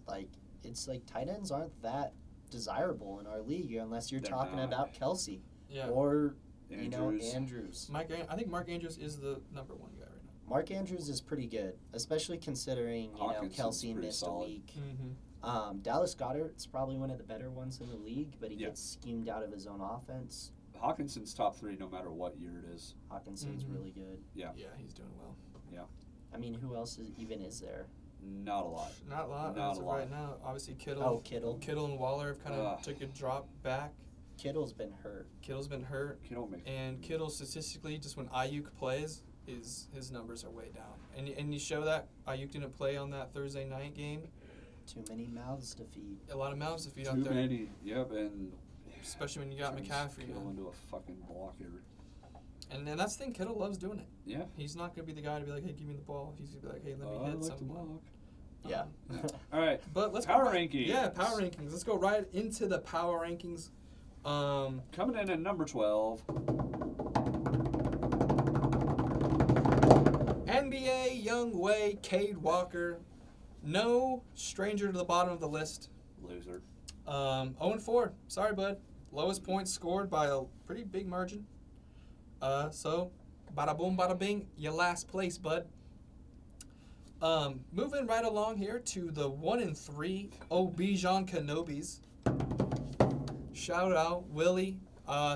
Like, it's like tight ends aren't that desirable in our league unless you're They're talking not. about Kelsey Yeah. or Andrews. Andrews. I think Mark Andrews is the number 1 guy right now. Mark Andrews is pretty good, especially considering Hawkinson's Kelsey pretty missed solid. a week. Mm-hmm. Dallas Goedert's probably one of the better ones in the league, but he Yeah. gets schemed out of his own offense. Hawkinson's top 3 no matter what year it is. Hawkinson's Mhm. really good. Yeah. Yeah, he's doing well. I mean, who else is there? Not a lot. Not a lot Not as a of lot. right now. Obviously, Kittle. Oh, Kittle. Kittle and Waller have kind of Ugh. took a drop back. Kittle's been hurt. Kittle's been hurt, Kittle makes and Kittle statistically, just when Ayuk plays, his numbers are way down. And you show that Ayuk didn't play on that Thursday night game. Too many mouths to feed. A lot of mouths to feed too out there, many. Yep, and especially when you got turns McCaffrey, Kittle man. into a fucking blocker. And that's the thing, Kittle loves doing it. Yeah. He's not gonna be the guy to be like, hey, give me the ball. He's gonna be like, hey, let me I hit like to someone. block. Yeah. All right. But let's Power go right, rankings. Yeah, power rankings. Let's go right into the power rankings. Coming in at number 12. NBA Young Wei, Cade Walker, no stranger to the bottom of the list. Loser. 0-4. Sorry, bud. Lowest points scored by a pretty big margin. So, bada boom, bada bing, you last place, bud. Moving right along here to the 1-3 Obijan Kenobis. Shout out Willie,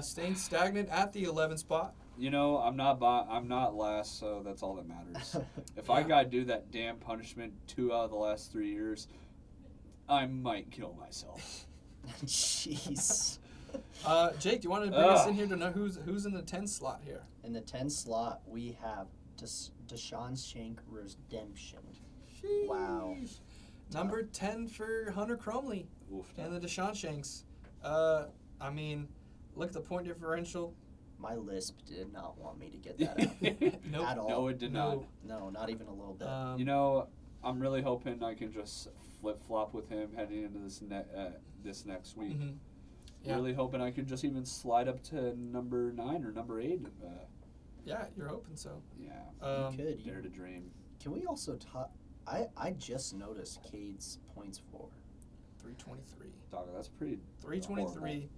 staying stagnant at the 11th spot. You know, I'm not last, so that's all that matters. If I Yeah. gotta do that damn punishment 2 out of the last 3 years, I might kill myself. Jeez. Jake, do you want to bring us in here to know who's in the 10 slot here? In the 10 slot, we have Deshaun Shank Redemption. Wow. Number 10 for Hunter Crumley Oof. and the Deshaun Shanks. I mean, look at the point differential. My lisp did not want me to get that out. Nope. At all. No, it did not. No, not even a little bit. You know, I'm really hoping I can just flip-flop with him heading into this next week. Mhm. Yeah. Really hoping I can just even slide up to number 9 or number 8. Yeah, you're hoping so. Yeah. You could. Dare to dream. Can we also talk? I just noticed Cade's points for. 323. Dog, that's pretty 323.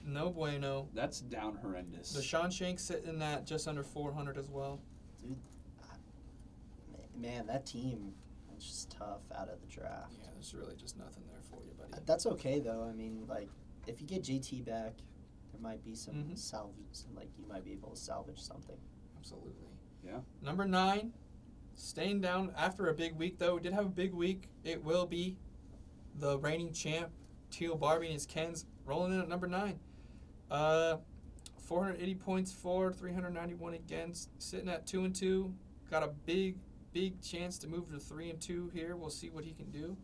No bueno. That's down horrendous. Deshaun Shanks sitting at just under 400 as well. Dude, man, that team is just tough out of the draft. Yeah, there's really just nothing there for you, buddy. That's okay though. I mean, like, if you get JT back, there might be some Mhm. salvage. Like, you might be able to salvage something. Absolutely. Yeah. Number 9, staying down after a big week, though. Did have a big week. It will be the reigning champ, Teal Barbie and his Kens, rolling in at number 9. 480 points for, 391 against, sitting at 2-2. Got a big chance to move to 3-2 here. We'll see what he can do.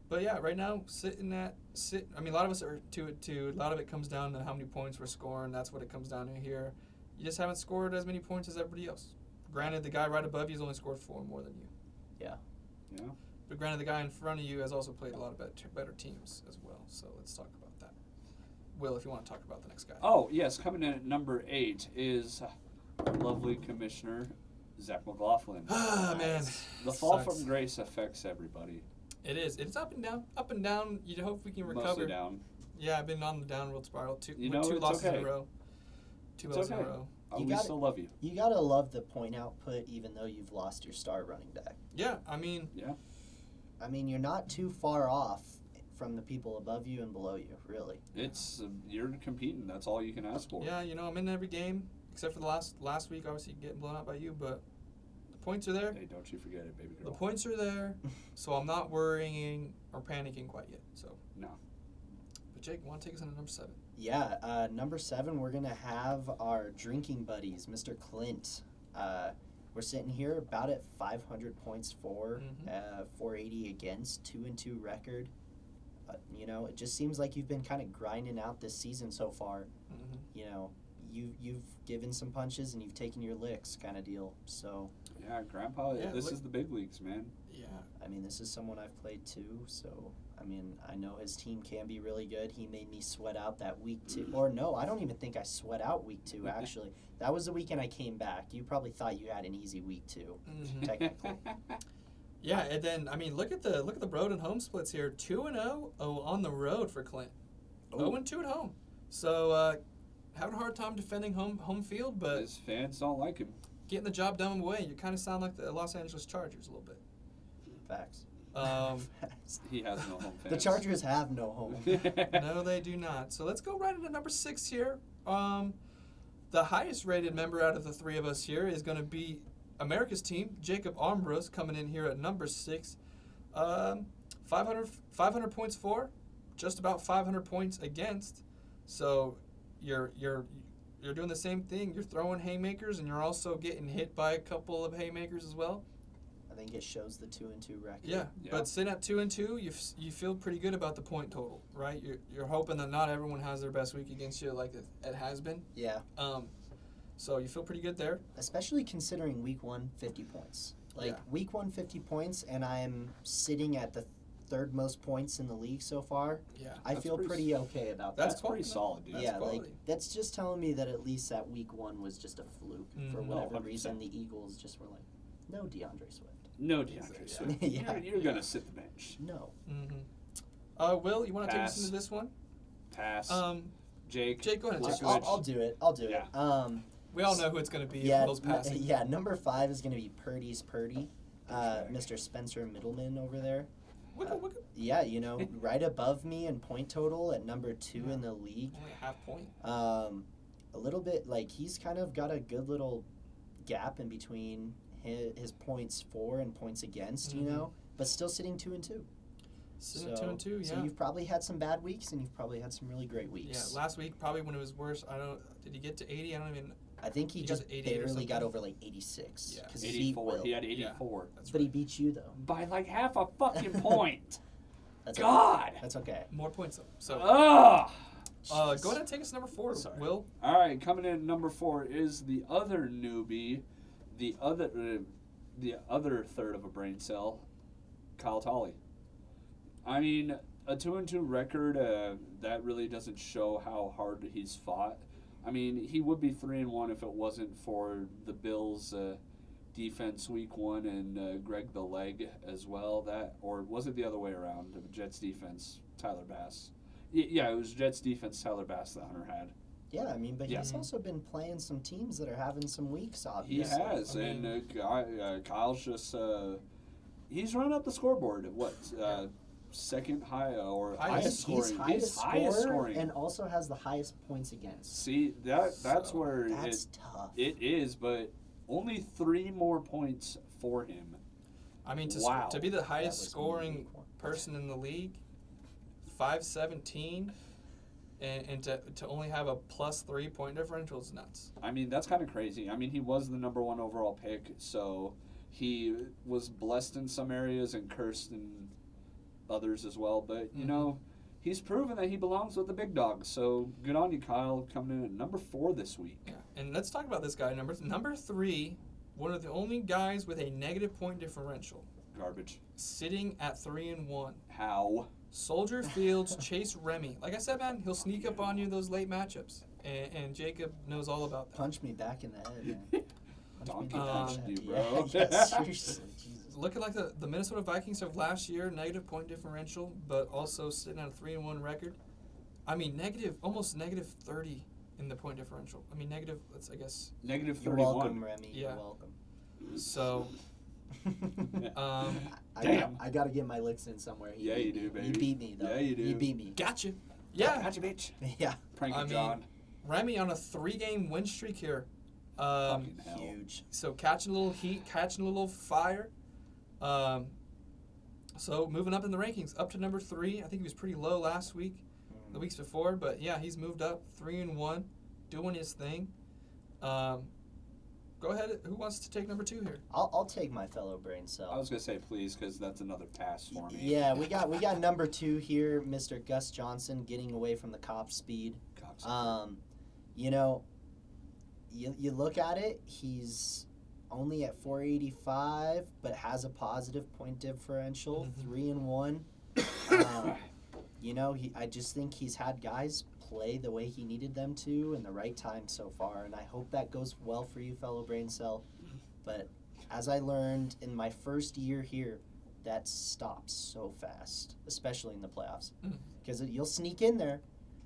But yeah, right now I mean, a lot of us are 2-2. A lot of it comes down to how many points we're scoring. That's what it comes down to here. You just haven't scored as many points as everybody else. Granted, the guy right above you has only scored 4 more than you. Yeah. Yeah. But granted, the guy in front of you has also played a lot of better teams as well. So let's talk about that. Will, if you want to talk about the next guy. Oh, yes. Coming in at number 8 is lovely Commissioner Zach McLaughlin. Ah, man. The fall Sucks. from grace affects everybody. It is. It's up and down. Up and down. You hope we can recover. Mostly down. Yeah, I've been on the downward spiral. Two You know, with 2 it's losses okay. in a row. 2 It's losses in okay. a row. You We gotta- still love you. You gotta love the point output, even though you've lost your star running back. Yeah, I mean, Yeah. I mean, you're not too far off from the people above you and below you, really. It's you're competing. That's all you can ask for. yeah, I'm in every game except for the last week. Obviously, getting blown out by you, but the points are there. Hey, don't you forget it, baby The girl. points are there, so I'm not worrying or panicking quite yet. So, No. but Jake, want to take us into number 7? Yeah, number 7, we're going to have our drinking buddies, Mr. Clint. We're sitting here about at 500 points for, 480 against, 2-2 record. It just seems like you've been kind of grinding out this season so far. Mm-hmm. You've given some punches and you've taken your licks kind of deal. So, Yeah, Grandpa, Yeah, this look- is the big leagues, man. Yeah. I mean, this is someone I've played too. So, I mean, I know his team can be really good. He made me sweat out that week 2. Or no, I don't even think I sweat out week 2, actually. That was the weekend I came back. You probably thought you had an easy week 2, Mm-hmm. technically. Yeah, and then I mean, look at the road and home splits here. 2-0 on the road for Clint. 0-2 at home. So having a hard time defending home field, but His fans don't like him. getting the job done away. You kind of sound like the Los Angeles Chargers a little bit. Facts. Facts. He has no home fans. The Chargers have no home. No, they do not. So let's go right into number 6 here. The highest rated member out of the 3 of us here is going to be America's team, Jake Armbrust, coming in here at number 6. 500 points for, just about 500 points against. So you're doing the same thing. You're throwing haymakers, and you're also getting hit by a couple of haymakers as well. I think it shows the 2-2 record. Yeah, Yeah. but sitting at 2-2, you feel pretty good about the point total, right? You're hoping that not everyone has their best week against you like it has been. Yeah. So you feel pretty good there. Especially considering week 1, 50 points. Yeah. Week 1, 50 points, and I'm sitting at the 3rd most points in the league so far. Yeah, I That's feel pretty okay about that. That's That's pretty quality. solid, dude. That's yeah, quality. that's just telling me that at least that week 1 was just a fluke. For Mhm. whatever 100%. reason, the Eagles just were like, no DeAndre Swift. No DeAndre Yeah. Swift. Yeah. You're going to sit the bench. No. Mm-hmm. Will, you want to take us Pass. into this one? Pass. Jake, go ahead and Let's take go. us. I'll do it. I'll do Yeah. it. We all know who it's going to be. Yeah, Will's passing. yeah. Number 5 is going to be Purdy's Purdy, Douchebag. Mr. Spencer Middleman over there. Wicca. Yeah, right above me in point total at number 2 in the league. Only a half point. A little bit like he's kind of got a good little gap in between his points for and points against, Mhm. but still sitting 2-2. Sitting at 2-2, yeah. So you've probably had some bad weeks and you've probably had some really great Yeah, weeks. last week probably when it was worse. Did he get to 80? I don't even. I think he He just got 88 or barely got something. over like 86. Yeah. 'cause he 84. will. He had 84. That's But right. he beat you though. By like half a fucking point. That's God. Okay. That's okay. More points though. So Ugh. go ahead and take us to number 4, Sorry. Will. All right, coming in at number 4 is the other newbie, the other third of a brain cell, Kyle Tolley. I mean, a 2-2 record, that really doesn't show how hard he's fought. I mean, he would be 3-1 if it wasn't for the Bills' defense week 1 and Greg the Leg as well. Or was it the other way around? The Jets defense, Tyler Bass. Yeah, it was Jets defense, Tyler Bass that Hunter had. Yeah, I mean, but Yeah. he's also been playing some teams that are having some weeks, He obviously. has, I and Kyle's just he's running up the scoreboard. What second high or highest He's scoring? highest highest scorer scoring. and also has the highest points against. See that's So, where That's tough. it is, but only 3 more points for him. I mean, Wow. to be the highest was scoring week 1. person in the league, 517, and to only have a +3 point differential is nuts. I mean, that's kind of crazy. I mean, he was the number 1 overall pick, so he was blessed in some areas and cursed in others as well. But, you know, he's proven that he belongs with the big dogs. So good on you, Kyle, coming in at number 4 this week. Yeah, and let's talk about this guy. Number 3, one of the only guys with a negative point differential. Garbage. Sitting at 3-1. How? Soldier Fields, Chase Remy. Like I said, man, he'll sneak up on you in those late matchups. And Jacob knows all about that. Punch me back in the head, man. Donkey me punched back you, in the bro. head. Yeah, seriously, Jesus. Looking like the Minnesota Vikings of last year, negative point differential, but also sitting at a 3-1 record. I mean, almost negative 30 in the point differential. I mean, negative, I guess. Negative You're 31. welcome, Remy. Yeah. You're welcome. So, I got to get my licks in somewhere. Yeah, you do, baby. You beat me, though. Yeah, you do. You beat me. gotcha. Yeah. Gotcha, bitch. Yeah. Prank I John. Remy on a 3-game win streak here. Fucking hell. Huge. So catching a little heat, catching a little fire. So moving up in the rankings, up to number 3. I think he was pretty low last week, the weeks before, but yeah, he's moved up 3-1, doing his thing. Go ahead. Who wants to take number 2 here? I'll take my fellow brain cell. I was gonna say please, because that's another pass for me. Yeah, we got number 2 here, Mr. Gus Johnson, getting away from the cop speed. You know, you look at it, he's only at 485, but has a positive point differential, 3-1. You know, I just think he's had guys play the way he needed them to in the right time so far, and I hope that goes well for you, fellow brain cell. But as I learned in my first year here, that stops so fast, especially in the playoffs, because you'll sneak in there,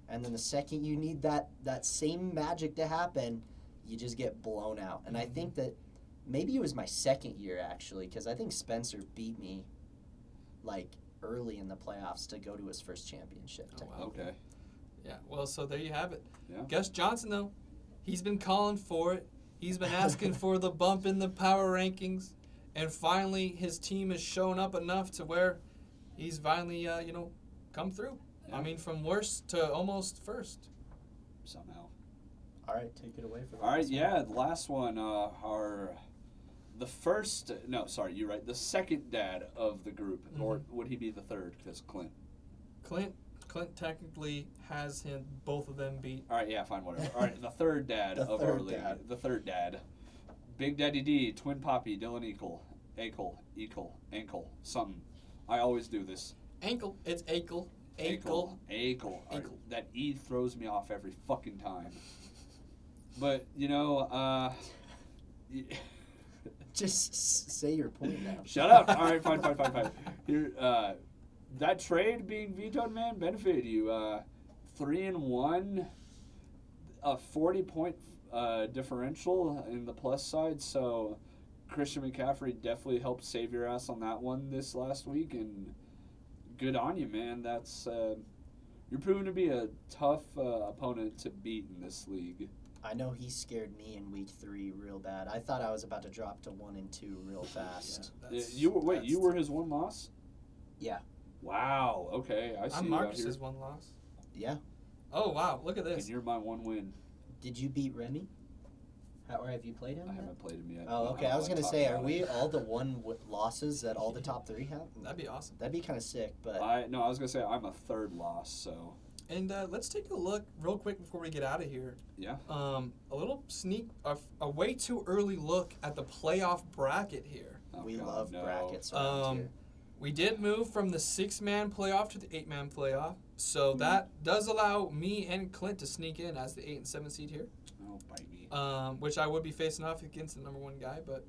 and then the second you need that same magic to happen, you just get blown out. And I think that maybe it was my second year, actually, because I think Spencer beat me, like, early in the playoffs to go to his first championship. Oh, wow. Okay. Yeah, well, so there you have it. Yeah. Gus Johnson, though, he's been calling for it. He's been asking for the bump in the power rankings. And finally, his team has shown up enough to where he's finally, come through. Yeah. I mean, from worst to almost first. Somehow. All right, take it away from All right, us. yeah, the last one, the second dad of the group, or would he be the third? Because Clint. Clint technically has both of them beat. All right, yeah, fine, whatever. All right, the third dad The of third our league. dad. The third dad. Big Daddy D, Twin Poppy, Dylan Ankle, something. I always do this. Ankle. It's ankle. Ankle. That E throws me off every fucking time. But, Just say your point now. Shut up. All right, fine. Here, that trade being vetoed, man, benefited you. 3-1, a 40-point differential in the plus side. So Christian McCaffrey definitely helped save your ass on that one this last week, and good on you, man. That's you're proving to be a tough opponent to beat in this league. I know he scared me in week 3 real bad. I thought I was about to drop to 1-2 real fast. You were his one loss? Yeah. Wow. Okay, I see. I'm you out Marcus's here. one loss. Yeah. Oh, wow. Look at this. And you're my one win. Did you beat Remy? Or have you played him? I yet? haven't played him yet. Oh, okay. I was going to talk say, about are we all the losses that all the top 3 have? That'd be awesome. That'd be kind of sick, but I was gonna say I'm a third loss, so And let's take a look real quick before we get out of here. yeah. A little a way too early look at the playoff bracket here. Oh, we God, love no. brackets around here. We did move from the 6-man playoff to the 8-man playoff, so that does allow me and Clint to sneak in as the 8 and 7 seed here. Oh, bite me. Which I would be facing off against the number 1 guy, but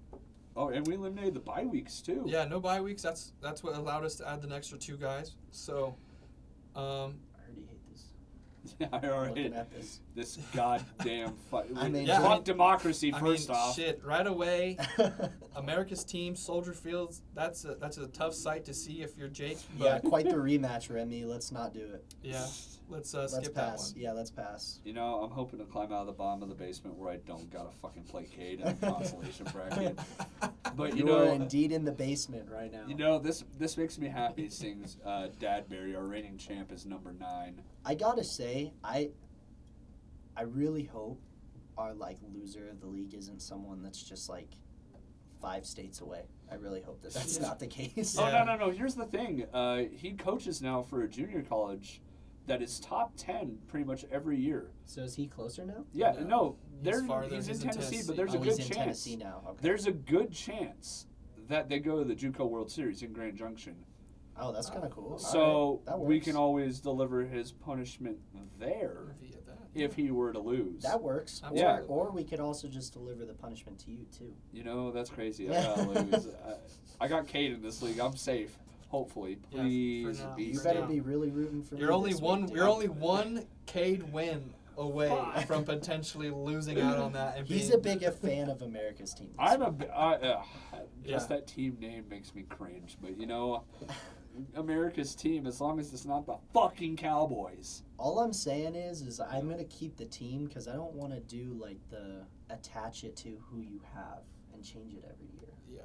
Oh, and we eliminated the bye weeks too. yeah, no bye weeks. That's what allowed us to add the extra 2 guys. So, I already hate this. Yeah, I already. Looking at this. Goddamn fight. I mean, Yeah, fuck I mean- democracy first off. shit, right away. America's team, Soldier Fields. That's a tough sight to see if you're Jake. But Yeah, quite the rematch, Remy. Let's not do it. yeah, let's Let's skip pass. that one. Yeah, let's pass. I'm hoping to climb out of the bottom of the basement where I don't gotta fucking play Cade in a consolation bracket. But You are indeed in the basement right now. You know, this makes me happy seeing Dadbury, our reigning champ, is number 9. I gotta say, I really hope our loser of the league isn't someone that's just 5 states away. I really hope that that's not the case. Oh, no. Here's the thing. He coaches now for a junior college that is top 10 pretty much every year. So is he closer now? Yeah, no. He's He's in Tennessee, but Oh, there's a good he's in chance. Tennessee now. Okay. There's a good chance that they go to the JUCO World Series in Grand Junction. Oh, that's kind of cool. So All right, that we works. can always deliver his punishment there Via that. if he were to lose. That works. Yeah. Or we could also just deliver the punishment to you too. You know, that's crazy. I gotta lose. I got Cade in this league. I'm safe. Hopefully, Yeah, please for now. be You For safe. better now. be really rooting for me. You're only this one. week, dude. You're only one Cade win away Fuck. from potentially losing out on that. And He's being, a big fan of America's team. this I'm week. just that team name makes me cringe. But you know, America's team, as long as it's not the fucking Cowboys. All I'm saying is I'm gonna keep the team because I don't want to do the attach it to who you have and change it every year. Yeah.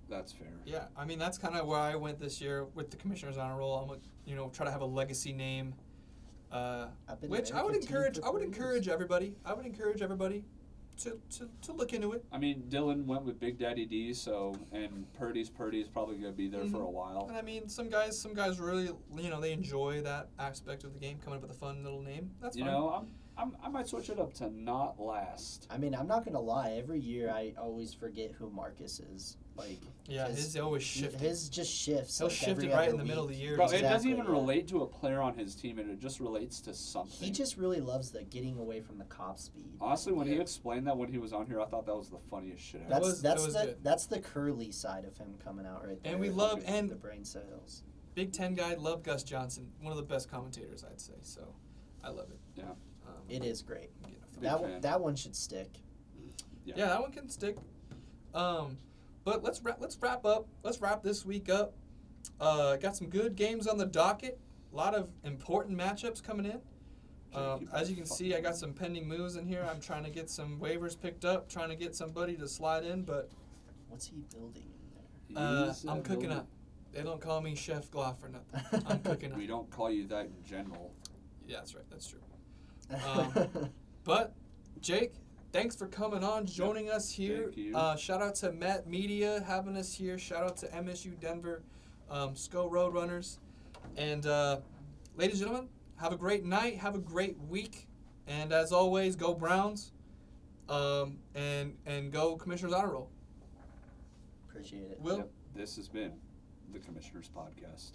That's fair. Yeah, I mean that's kind of where I went this year with the Commissioner's Honor Roll. I'm try to have a legacy name, I've been which I would American team encourage. for I would 4 years. encourage everybody. I would encourage everybody to look into it. I mean, Dylan went with Big Daddy D, and Purdy's probably gonna be there for a while. And I mean, some guys really, they enjoy that aspect of the game, coming up with a fun little name. That's You fine. know, I might switch it up to Not Last. I mean, I'm not gonna lie. Every year I always forget who Marcus is. Yeah, his always shifting. His just shifts. He'll shift every it right other in the middle of the week. year. Bro, it doesn't Exactly, even yeah. relate to a player on his team, it just relates to something. He just really loves the getting away from the cop speed. Honestly, when he Yeah. explained that when he was on here, I thought that was the funniest shit ever. That's was the good. that's the curly side of him coming out right there. And we love- and- the brain cells. Big Ten guy, love Gus Johnson, one of the best commentators, I'd say. So, I love it. Yeah. It is great. I'm getting off the- Big fan. That one should stick. Yeah, that one can stick. But let's wrap up. Let's wrap this week up. Got some good games on the docket. A lot of important matchups coming in. As you can see, I got some pending moves in here. I'm trying to get some waivers picked up, trying to get somebody to slide in, but What's he building in there? He's, I'm cooking building- up. They don't call me Chef Gloff for nothing. I'm cooking up. We don't call you that in general. Yeah, that's right. That's true. But Jake, thanks for coming on, joining us here. Thank you. Shout out to Matt Media having us here. Shout out to MSU Denver, SCO Roadrunners, and ladies and gentlemen, have a great night. Have a great week, and as always, go Browns, and go Commissioner's Honor Roll. Appreciate it. Will. Yep, this has been the Commissioner's Podcast.